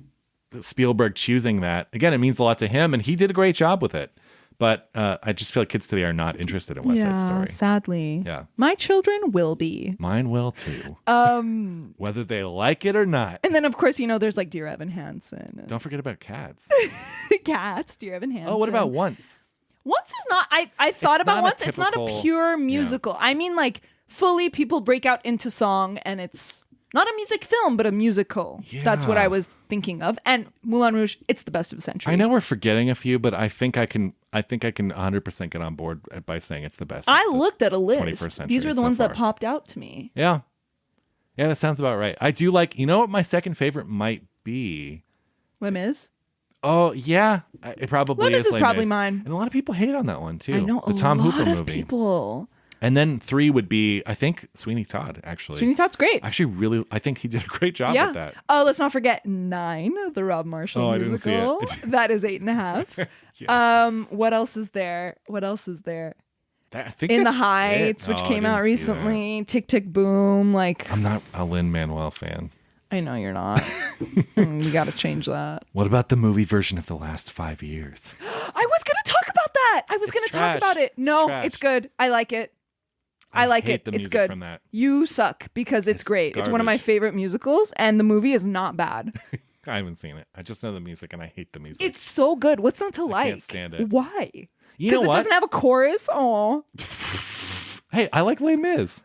Spielberg choosing that, again, it means a lot to him, and he did a great job with it. But I just feel like kids today are not interested in West Side Story. Sadly. Yeah. My children will be. Mine will too. Whether they like it or not. And then, of course, there's like Dear Evan Hansen. Don't forget about Cats. Cats, Dear Evan Hansen. Oh, what about Once? Once is not... I thought about Once. It's not a pure musical. I mean, like, fully people break out into song, and it's... not a music film, but a musical. Yeah. That's what I was thinking of. And Moulin Rouge, it's the best of the century. I know we're forgetting a few, but I think I can 100% get on board by saying it's the best. I looked at a list. 21st century These were the ones that popped out to me. Yeah. Yeah, that sounds about right. I do like, you know what my second favorite might be? Les Mis? Oh, yeah. It probably Les Mis is probably Mis. mine. And a lot of people hate on that one, too. I know, the Tom Hooper movie. People. And then 3 would be, I think, Sweeney Todd, actually. Sweeney Todd's great. Actually, I think he did a great job with that. Oh, let's not forget 9, the Rob Marshall musical. I didn't see it. That is 8.5. Yeah. What else is there? I think In the Heights, which came out recently. Tick, Tick, Boom. Like, I'm not a Lin-Manuel fan. I know you're not. You got to change that. What about the movie version of The Last 5 Years? I was going to talk about that. I was going to talk about it. No, it's good. I like it. I like hate it. the It's music good. from that. You suck because it's great. It's one of my garbage. favorite musicals, and the movie is not bad. I haven't seen it. I just know the music, and I hate the music. It's so good. What's not to like? can't stand it. Why? You know Because it what? doesn't have a chorus. Oh, Hey, I like Les Mis.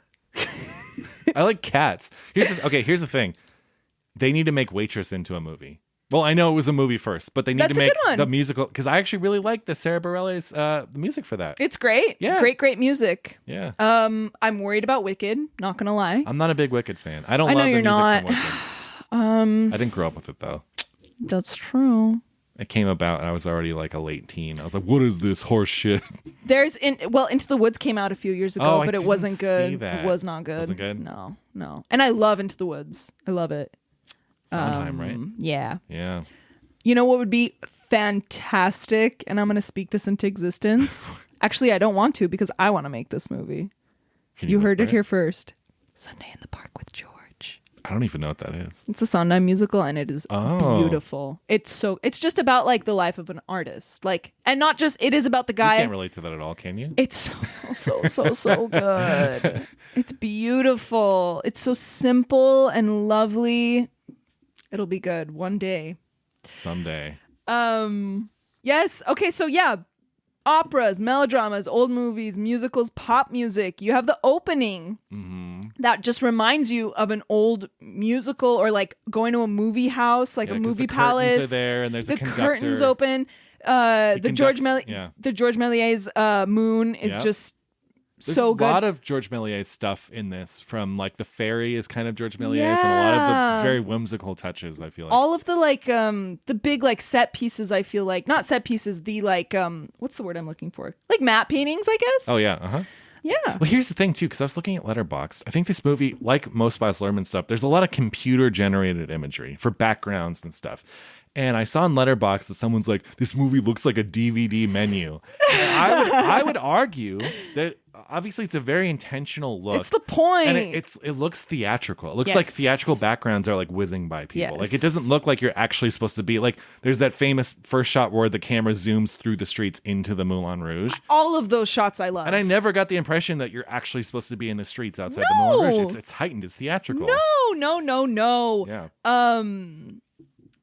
I like Cats. Here's the thing. They need to make Waitress into a movie. Well, I know it was a movie first, but they need That's to a make good one. the musical, because I actually really like the Sarah Bareilles the music for that. it's great. Yeah. Great music. Yeah. I'm worried about Wicked. Not gonna lie. I'm not a big Wicked fan. I don't I know love the you're music not. from Wicked. I didn't grow up with it though. That's true. It came about and I was already like a late teen. I was like, what is this horse shit? Into the Woods came out a few years ago, Oh, I but it didn't wasn't good. see that. It was not good. Wasn't good? No. And I love Into the Woods. I love it. Sondheim, right? Yeah. Yeah. You know what would be fantastic? And I'm going to speak this into existence. Actually, I don't want to because I want to make this movie. Can You heard whisper it here first. Sunday in the Park with George. I don't even know what that is. It's a Sondheim musical and it is beautiful. It's just about like the life of an artist. And not just, it is about the guy. You can't relate to that at all, can you? It's so good. It's beautiful. It's so simple and lovely. It'll be good one day. Someday. Yes. Okay. So yeah, operas, melodramas, old movies, musicals, pop music. You have the opening that just reminds you of an old musical or like going to a movie house, like a 'cause movie the palace. curtains are there and there's a the conductor. curtains open. The Georges Méliès Moon is Yep. just There's so a good. lot of Georges Méliès stuff in this, from like the fairy is kind of Georges Méliès, and a lot of the very whimsical touches, I feel like. All of the the big like set pieces, I feel like, not set pieces, the what's the word I'm looking for? Like matte paintings, I guess. Oh yeah, uh-huh. Yeah. Well, here's the thing too, because I was looking at Letterboxd. I think this movie, like most Baz Luhrmann stuff, there's a lot of computer generated imagery for backgrounds and stuff. And I saw in Letterboxd that someone's like, this movie looks like a DVD menu. And I would argue that obviously it's a very intentional look. It's the point. And it looks theatrical. It looks Yes. like theatrical backgrounds are like whizzing by people. Yes. Like it doesn't look like you're actually supposed to be like, there's that famous first shot where the camera zooms through the streets into the Moulin Rouge. All of those shots I love. And I never got the impression that you're actually supposed to be in the streets outside the Moulin Rouge. It's heightened. It's theatrical. No. Yeah.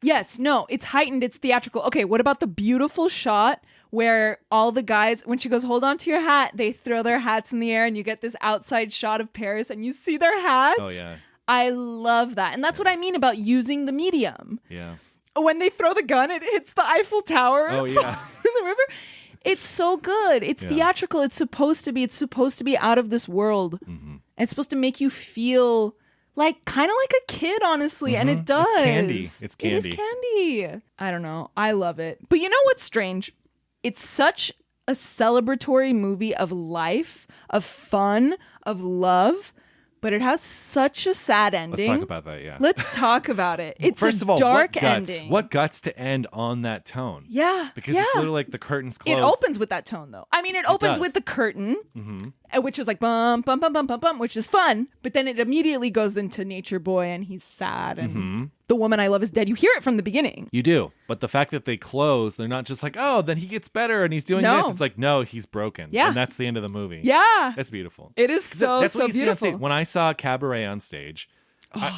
Yes, no, it's heightened, it's theatrical. Okay, what about the beautiful shot where all the guys, when she goes, hold on to your hat, they throw their hats in the air and you get this outside shot of Paris and you see their hats? Oh, yeah. I love that. And that's what I mean about using the medium. Yeah. When they throw the gun, it hits the Eiffel Tower. Oh, yeah. In the river. It's so good. It's theatrical. It's supposed to be out of this world. Mm-hmm. It's supposed to make you feel like kind of like a kid, honestly, and it does. It's candy. It's candy. It is candy. I don't know. I love it. But you know what's strange? It's such a celebratory movie of life, of fun, of love, but it has such a sad ending. Let's talk about that, yeah. Let's talk about it. It's First a of all, dark what guts? ending. What guts to end on that tone? Yeah. Because it's literally like the curtains close. It opens with that tone, though. I mean, it opens does. with the curtain, which is like bum, bum, bum, bum, bum, bum, which is fun. But then it immediately goes into Nature Boy, and he's sad, and the woman I love is dead. You hear it from the beginning. You do. But the fact that they close, they're not just like, oh, then he gets better and he's doing No. this. It's like, no, he's broken. Yeah. And that's the end of the movie. Yeah. That's beautiful. It is That's what you see on beautiful. stage. When I saw Cabaret on stage,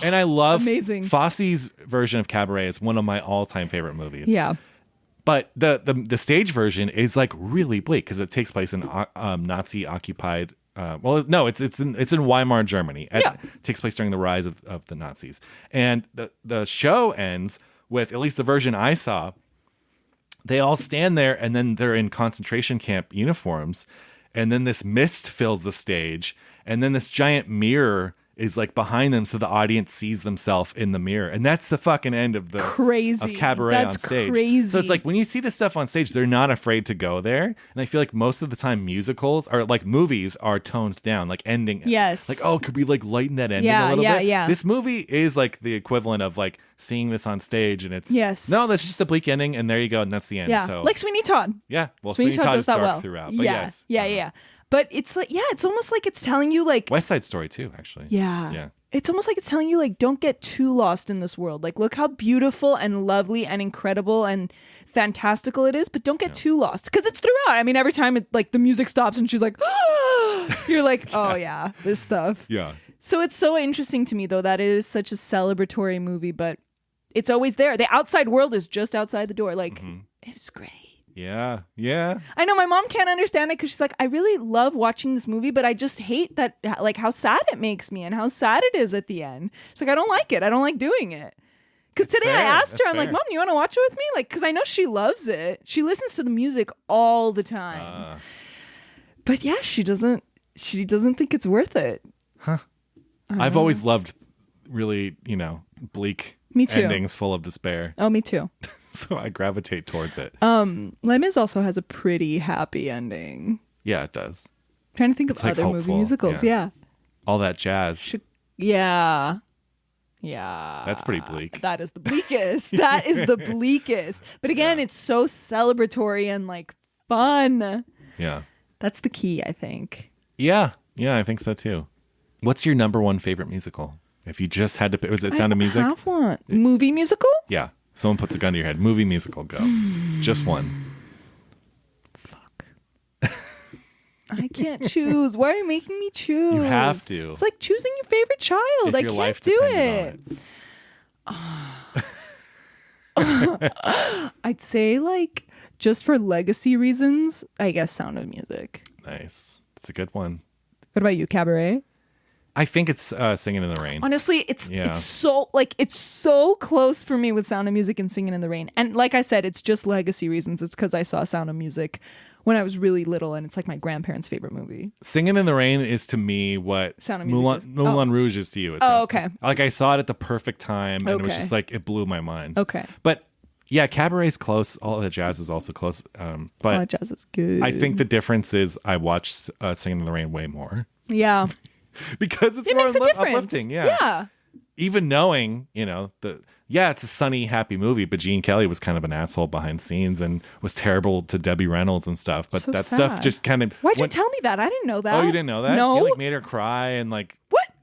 and I love amazing. Fosse's version of Cabaret is one of my all-time favorite movies. Yeah. But the stage version is like really bleak because it takes place in Nazi occupied. It's in Weimar, Germany. It takes place during the rise of the Nazis, and the show ends with, at least the version I saw, they all stand there and then they're in concentration camp uniforms, and then this mist fills the stage, and then this giant mirror is like behind them so the audience sees themselves in the mirror, and that's the fucking end of the Crazy. of Cabaret That's on stage. crazy. So it's like when you see this stuff on stage, they're not afraid to go there, and I feel like most of the time musicals or like movies are toned down, like ending. Yes. Like, oh, could we like lighten that ending Yeah, a little yeah, bit? yeah. This movie is like the equivalent of like seeing this on stage, and it's Yes. no, that's just a bleak ending, and there you go, and that's the end. Yeah. So like Sweeney Todd. yeah, well, Sweeney Sweeney Todd Todd does is that dark well. throughout, but yes, Yeah. But it's like, it's almost like it's telling you like, West Side Story too, actually. yeah. It's almost like it's telling you like, don't get too lost in this world. Like, look how beautiful and lovely and incredible and fantastical it is, but don't get too lost, because it's throughout. I mean, every time it like the music stops and she's like, You're like, oh yeah, this stuff. Yeah. So it's so interesting to me, though, that it is such a celebratory movie, but it's always there. The outside world is just outside the door. Like, it's great. Yeah. Yeah. I know my mom can't understand it because she's like, I really love watching this movie, but I just hate that, like, how sad it makes me and how sad it is at the end. She's like, I don't like it. I don't like doing it. Because today fair. I asked That's her, I'm like, fair. Mom, you want to watch it with me? Like, because I know she loves it. She listens to the music all the time. But yeah, she doesn't think it's worth it. I've always loved really, bleak Me too. endings full of despair. Oh, me too. So I gravitate towards it. Les Mis also has a pretty happy ending. Yeah, it does. Trying to think of like other movie hopeful. musicals. Yeah. Yeah. All that jazz. Yeah. Yeah. That's pretty bleak. That is the bleakest. That is the bleakest. But again, it's so celebratory and like fun. Yeah. That's the key, I think. Yeah. Yeah, I think so too. What's your number one favorite musical? If you just had to pick, was it Sound of Music? I have one. Movie musical? Yeah. Someone puts a gun to your head. Movie musical, go. Just one. Fuck. I can't choose. Why are you making me choose? You have to. It's like choosing your favorite child. If I your can't life do depended on it. I'd say like just for legacy reasons, I guess Sound of Music. Nice. That's a good one. What about you, Cabaret? I think it's Singing in the Rain. Honestly, it's so close for me with Sound of Music and Singing in the Rain. And like I said, it's just legacy reasons. It's because I saw Sound of Music when I was really little, and it's like my grandparents' favorite movie. Singing in the Rain is to me what Sound of Music Moulin Rouge is to you. It's okay. Like I saw it at the perfect time, and it was Okay. just like it blew my mind. Okay. But yeah, Cabaret's close. All the jazz is also close. But Jazz is good. I think the difference is I watched Singing in the Rain way more Yeah. because it's It more makes a difference. uplifting. Yeah. Even knowing, it's a sunny, happy movie, but Gene Kelly was kind of an asshole behind scenes and was terrible to Debbie Reynolds and stuff. But So that sad. stuff just kind of. Why'd you tell me that? I didn't know that. Oh, you didn't know that? No. You made her cry and What?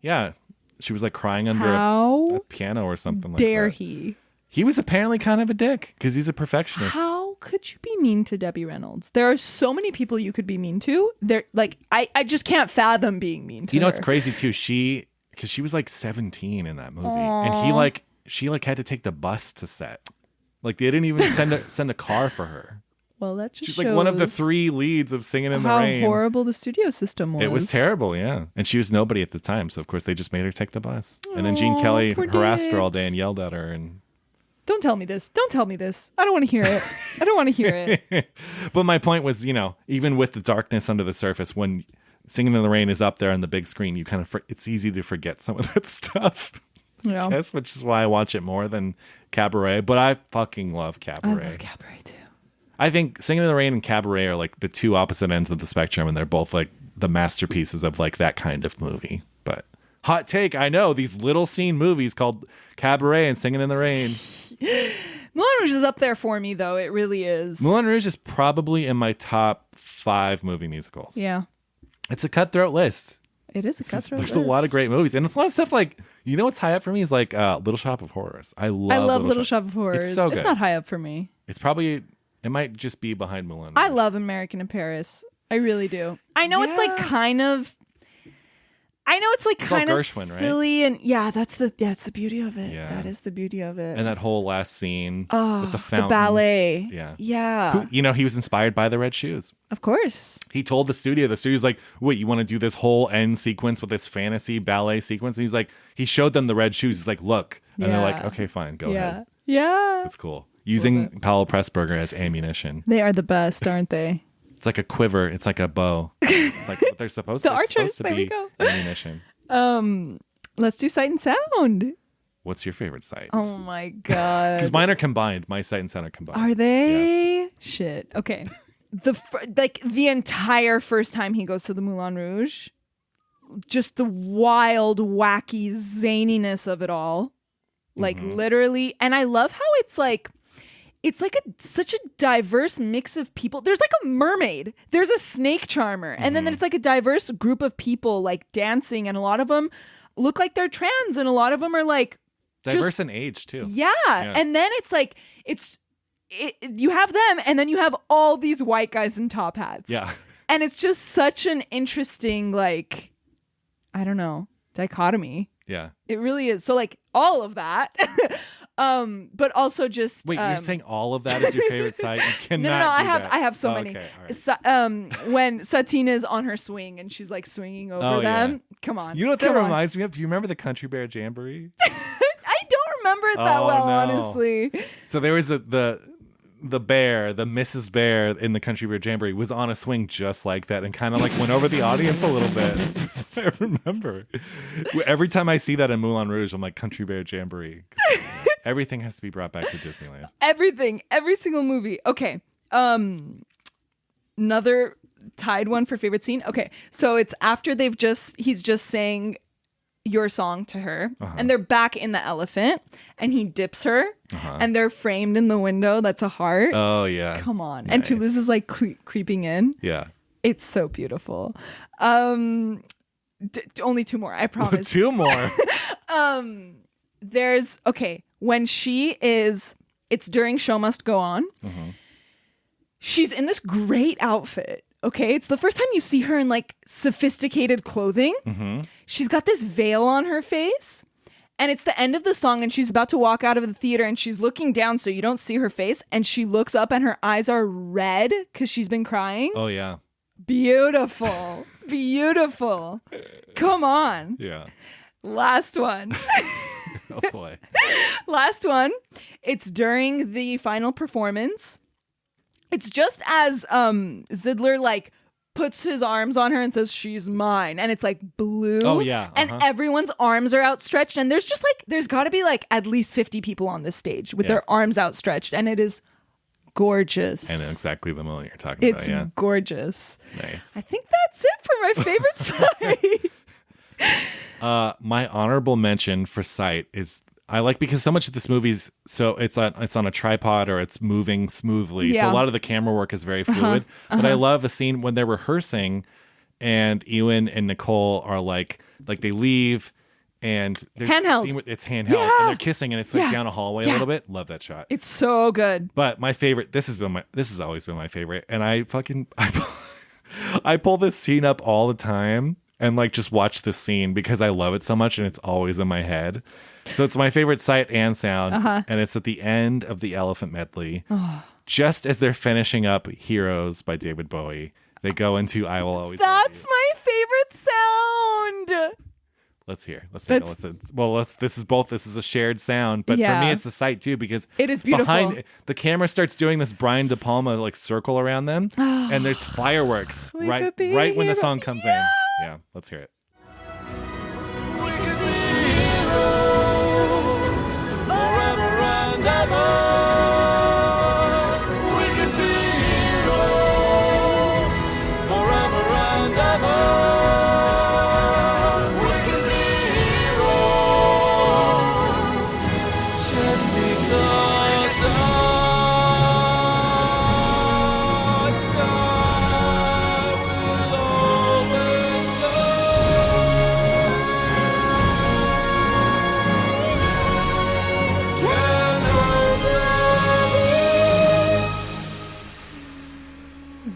Yeah, she was like crying under How a piano or something like dare that. he? He was apparently kind of a dick because he's a perfectionist. How could you be mean to Debbie Reynolds? There are so many people you could be mean to. There, like I just can't fathom being mean to her. It's crazy too. Because she was like 17 in that movie, and she had to take the bus to set. Like they didn't even send a car for her. Well, that just She's shows like one of the 3 leads of Singing in the how Rain. horrible the studio system was. It was terrible, yeah. And she was nobody at the time, so of course they just made her take the bus. And then Gene Kelly poor harassed her all day dicks. and yelled at her. And Don't tell me this. Don't tell me this. I don't want to hear it. I don't want to hear it. But my point was, even with the darkness under the surface, when Singing in the Rain is up there on the big screen, you kind of it's easy to forget some of that stuff. Yeah. I guess, which is why I watch it more than Cabaret. But I fucking love Cabaret. I love Cabaret too. I think Singing in the Rain and Cabaret are like the two opposite ends of the spectrum, and they're both like the masterpieces of like that kind of movie. But hot take, I know these little scene movies called Cabaret and Singing in the Rain. Moulin Rouge is up there for me, though. It really is. Moulin Rouge is probably in my top 5 movie musicals. Yeah. It's a cutthroat list. It is a cutthroat There's list. a lot of great movies, and it's a lot of stuff like what's high up for me is like Little Shop of Horrors. I love Little Shop of Horrors. It's so good. It's not high up for me. It's probably it might just be behind Moulin Rouge. I love American in Paris. I really do. I know it's like kind of. I know it's like kind of Gershwin, right? silly, and that's the beauty of it. Yeah. That is the beauty of it. And that whole last scene with the fountain, the ballet. Yeah. Yeah. He was inspired by the Red Shoes. Of course. He told the studio's like, wait, you want to do this whole end sequence with this fantasy ballet sequence? And he showed them the Red Shoes. He's like, look. And they're like, okay, fine, go ahead. Yeah. That's cool. Using Powell Pressburger as ammunition. They are the best, aren't they? It's like a quiver. It's like a bow. It's like what they're supposed The archers, to there we be go. ammunition. Let's do Sight and Sound. What's your favorite sight? Oh my god. Because mine are combined. My sight and sound are combined. Are they? Yeah. Shit. Okay. The entire first time he goes to the Moulin Rouge, just the wild, wacky zaniness of it all. Like literally, and I love how it's like such a diverse mix of people. There's like a mermaid, there's a snake charmer, and then it's like a diverse group of people like dancing, and a lot of them look like they're trans, and a lot of them are like diverse in age too. Yeah. And then it's like you have them, and then you have all these white guys in top hats. Yeah. And it's just such an interesting, like, I don't know, dichotomy. Yeah. It really is. So like all of that, but also just wait. You're saying all of that is your favorite site? You cannot. No. I have so many. Okay, all right. When Satina is on her swing and she's like swinging over them. Yeah. Come on. You know what that reminds me of? Do you remember the Country Bear Jamboree? I don't remember it that well, honestly. So there was the bear, the Mrs. Bear in the Country Bear Jamboree was on a swing just like that and kind of like went over the audience a little bit. I remember. Every time I see that in Moulin Rouge, I'm like, Country Bear Jamboree. Everything has to be brought back to Disneyland. Everything. Every single movie. Okay. Another tied one for favorite scene. Okay. So it's after he's just saying your song to her and they're back in the elephant and he dips her and they're framed in the window. That's a heart. Oh yeah. Come on. Nice. And Toulouse is like creeping in. Yeah. It's so beautiful. Only two more, I promise. Two more. There's when it's during Show Must Go On. She's in this great outfit. Okay, it's the first time you see her in like sophisticated clothing. She's got this veil on her face, and it's the end of the song, and she's about to walk out of the theater, and she's looking down so you don't see her face, and she looks up, and her eyes are red because she's been crying. Oh yeah, beautiful, beautiful. Come on. Yeah. Last one. Oh boy. Last one. It's during the final performance. It's just as Zidler like puts his arms on her and says, "She's mine," and it's like blue. Oh yeah. And everyone's arms are outstretched, and there's got to be like at least 50 people on this stage with their arms outstretched, and it is gorgeous. And exactly the moment you're talking about. It's gorgeous. Nice. I think that's it for my favorite site. My honorable mention for sight is I like because so much of this movie's so it's on a tripod or it's moving smoothly. So a lot of the camera work is very fluid. But I love a scene when they're rehearsing and Ewan and Nicole are like they leave and there's handheld. A scene where it's handheld and they're kissing and it's like down a hallway a little bit. Love that shot. It's so good. But my favorite, this has always been my favorite, and I pull this scene up all the time and like just watch this scene because I love it so much and it's always in my head. So it's my favorite sight and sound, and it's at the end of the Elephant Medley, just as they're finishing up "Heroes" by David Bowie. They go into "I Will Always Love You." That's my favorite sound. Let's hear. Let's take a listen. Well, this is a shared sound, but for me, it's the sight too because it is beautiful. Behind the camera starts doing this Brian De Palma like circle around them, and there's fireworks right when the song comes in. Yeah, let's hear it.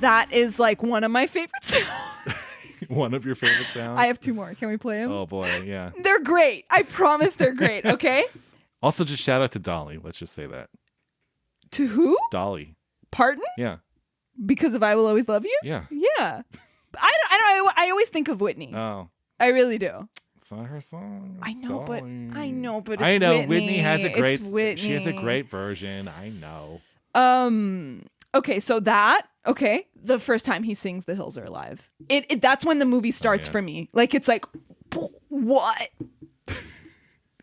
That is like one of my favorite sounds. One of your favorite sounds? I have two more. Can we play them? Oh boy, yeah. They're great. I promise they're great, okay? Also, just shout out to Dolly. Let's just say that. To who? Dolly. Pardon? Yeah. Because of "I Will Always Love You"? Yeah. Yeah. I always think of Whitney. Oh. I really do. It's not her song. I know, but it's I know. Whitney. Whitney has a great. It's Whitney. She has a great version. I know. Okay, so the first time he sings "The Hills Are Alive," that's when the movie starts for me. Like it's like, what?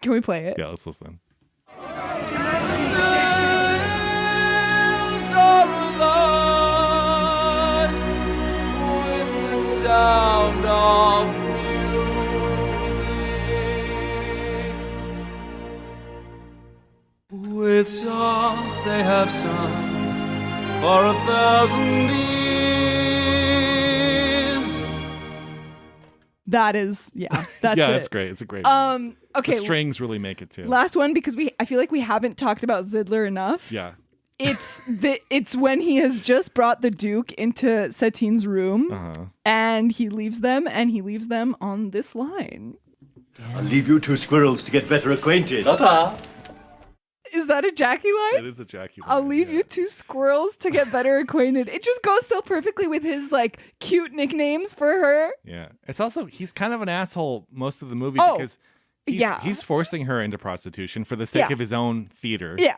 Can we play it? Yeah, let's listen. The hills are alive with the sound of music, with songs they have sung for 1,000 years. That is, that's yeah, it. it's great. It's a great okay. The strings really make it too. Last one because I feel like we haven't talked about Zidler enough. Yeah. It's when he has just brought the Duke into Satine's room, and he leaves them on this line. I'll leave you two squirrels to get better acquainted. Ta-ta. Is that a Jackie line? It is a Jackie line. I'll leave you two squirrels to get better acquainted. It just goes so perfectly with his like cute nicknames for her. Yeah. It's also, he's kind of an asshole most of the movie because he's forcing her into prostitution for the sake of his own theater. Yeah.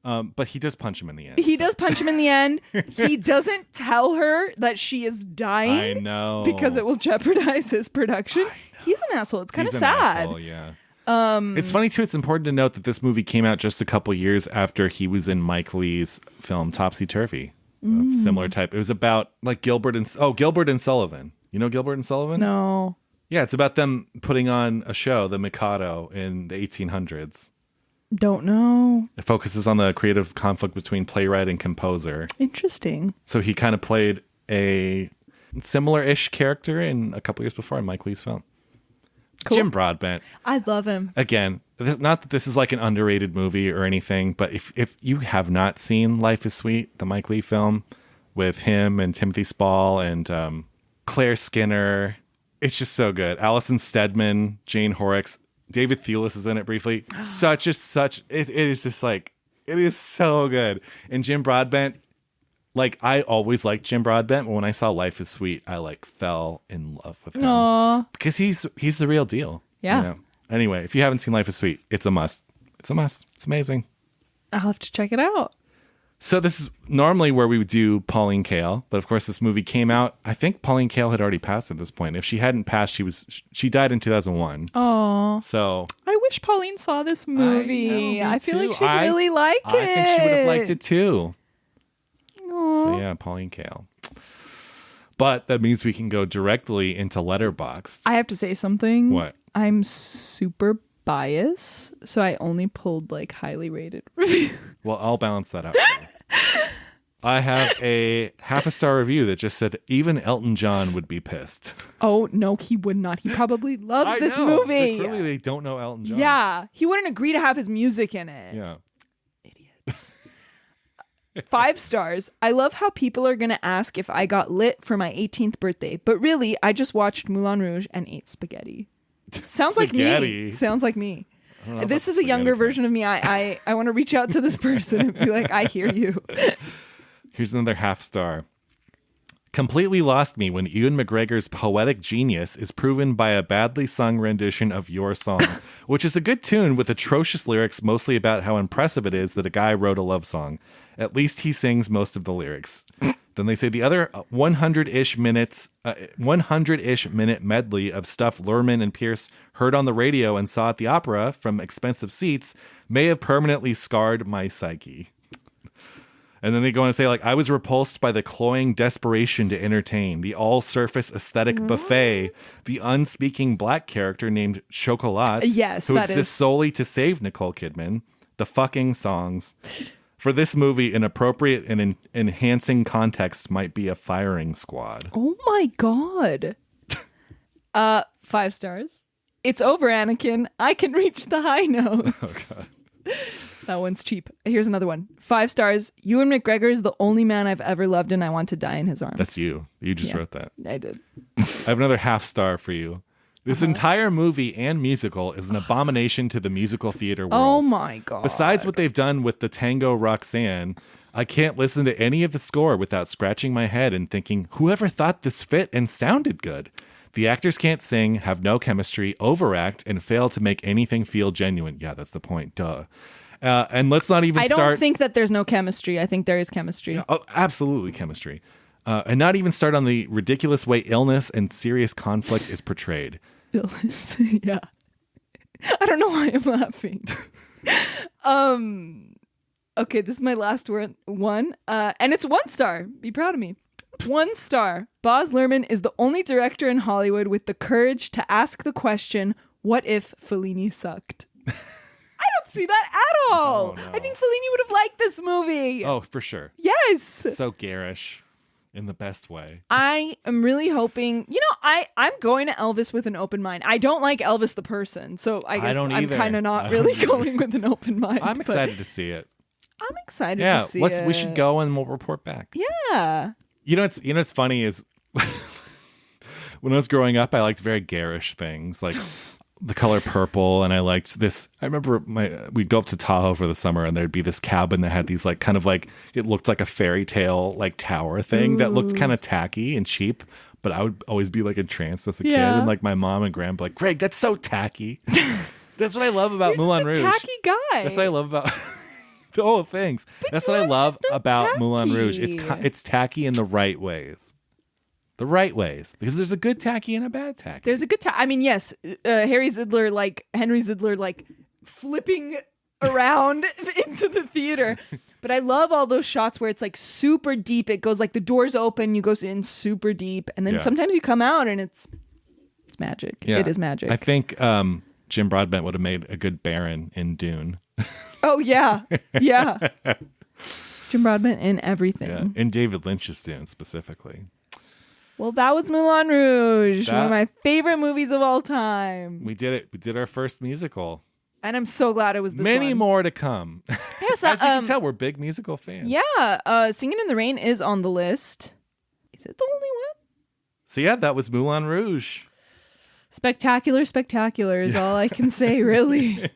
But he does punch him in the end. He does punch him in the end. He doesn't tell her that she is dying. I know. Because it will jeopardize his production. He's an asshole. It's kind of sad. Asshole, yeah. It's funny too. It's important to note that this movie came out just a couple years after he was in Mike Leigh's film Topsy Turvy, similar type. It was about like Gilbert and Sullivan. You know Gilbert and Sullivan? No. Yeah, it's about them putting on a show, The Mikado, in the 1800s. Don't know. It focuses on the creative conflict between playwright and composer. Interesting. So he kind of played a similar-ish character in a couple years before in Mike Leigh's film. Cool. Jim Broadbent. I love him. Again, not that this is like an underrated movie or anything, but if you have not seen Life is Sweet, the Mike Leigh film with him and Timothy Spall and Claire Skinner, it's just so good. Alison Steadman, Jane Horrocks, David Thewlis is in it briefly. It is just like, it is so good. And Jim Broadbent, like I always liked Jim Broadbent, but when I saw Life is Sweet, I like fell in love with him. Aww. Because he's the real deal. Yeah. You know? Anyway, if you haven't seen Life is Sweet, it's a must. It's a must. It's amazing. I'll have to check it out. So this is normally where we would do Pauline Kael, but of course this movie came out. I think Pauline Kael had already passed at this point. If she hadn't passed, she died in 2001. Oh, so I wish Pauline saw this movie. I feel like she'd really like it. I think she would have liked it too. Aww. So yeah, Pauline Kael. But that means we can go directly into Letterboxd. I have to say something. What? I'm super biased, so I only pulled like highly rated reviews. Well, I'll balance that out for you. I have a half-a-star review that just said, even Elton John would be pissed. Oh, no, he would not. He probably loves this movie. Clearly, they don't know Elton John. Yeah, he wouldn't agree to have his music in it. Yeah. Idiots. 5 stars. I love how people are going to ask if I got lit for my 18th birthday, but really, I just watched Moulin Rouge and ate spaghetti. Sounds like me. Sounds like me. This is a younger version of me. I want to reach out to this person and be like, I hear you. Here's another half-star. Completely lost me when Ewan McGregor's poetic genius is proven by a badly sung rendition of Your Song, which is a good tune with atrocious lyrics mostly about how impressive it is that a guy wrote a love song. At least he sings most of the lyrics. Then they say the other 100-ish minute medley of stuff Luhrmann and Pierce heard on the radio and saw at the opera from expensive seats may have permanently scarred my psyche. And then they go on to say, like, I was repulsed by the cloying desperation to entertain, the all-surface aesthetic buffet, the unspeaking black character named Chocolat, who exists solely to save Nicole Kidman, the fucking songs. For this movie, an appropriate and enhancing context might be a firing squad. Oh my God. 5 stars. It's over, Anakin. I can reach the high notes. Oh, God. That one's cheap. Here's another one. 5 stars. Ewan McGregor is the only man I've ever loved and I want to die in his arms. That's you. You just wrote that. I did. I have another half star for you. This entire movie and musical is an abomination to the musical theater world. Oh my God. Besides what they've done with the Tango Roxanne, I can't listen to any of the score without scratching my head and thinking, whoever thought this fit and sounded good? The actors can't sing, have no chemistry, overact, and fail to make anything feel genuine. Yeah, that's the point. Duh. And let's not even start... I don't think that there's no chemistry. I think there is chemistry. Yeah, oh, absolutely chemistry. And not even start on the ridiculous way illness and serious conflict is portrayed. Illness, yeah. I don't know why I'm laughing. Okay, this is my last one. And it's 1 star. Be proud of me. 1 star. Baz Luhrmann is the only director in Hollywood with the courage to ask the question, what if Fellini sucked? I don't see that at all. Oh, no. I think Fellini would have liked this movie. Oh, for sure. Yes. So garish in the best way. I am really hoping, I'm going to Elvis with an open mind. I don't like Elvis the person, so I guess I'm kind of not really going with an open mind. I'm excited to see it. I'm excited Yeah, to see it. we should go and we'll report back. Yeah. What's funny is when I was growing up, I liked very garish things like the color purple, and I liked this. I remember we'd go up to Tahoe for the summer, and there'd be this cabin that had these like kind of like it looked like a fairy tale like tower thing that looked kind of tacky and cheap. But I would always be like entranced as a kid, and like my mom and grandpa like, Greg, that's so tacky. That's what I love about Moulin Rouge. Tacky guy. That's what I love about the whole things. That's what I love about Moulin Rouge. It's tacky in the right ways. The right ways, because there's a good tacky and a bad tacky. There's a good I mean, yes, Henry Zidler, like flipping around into the theater. But I love all those shots where it's like super deep. It goes like the doors open, you go in super deep, and then sometimes you come out and it's magic. Yeah. It is magic. I think Jim Broadbent would have made a good Baron in Dune. Oh yeah, yeah. Jim Broadbent in everything. Yeah. In David Lynch's Dune specifically. Well, that was Moulin Rouge, one of my favorite movies of all time. We did it. We did our first musical. And I'm so glad it was this Many one. more to come. Yes, as you can tell, we're big musical fans. Yeah, Singing in the Rain is on the list. Is it the only one? So yeah, that was Moulin Rouge. Spectacular is all I can say, really.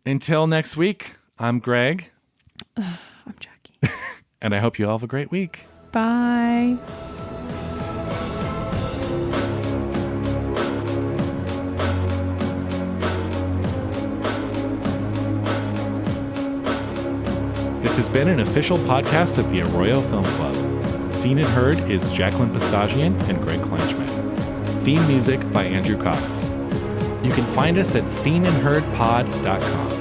Until next week, I'm Greg. I'm Jackie. And I hope you all have a great week. Bye. This has been an official podcast of the Arroyo Film Club. Seen and Heard is Jacqueline Pistachian and Greg Kleinschmidt. Theme music by Andrew Cox. You can find us at seenandheardpod.com.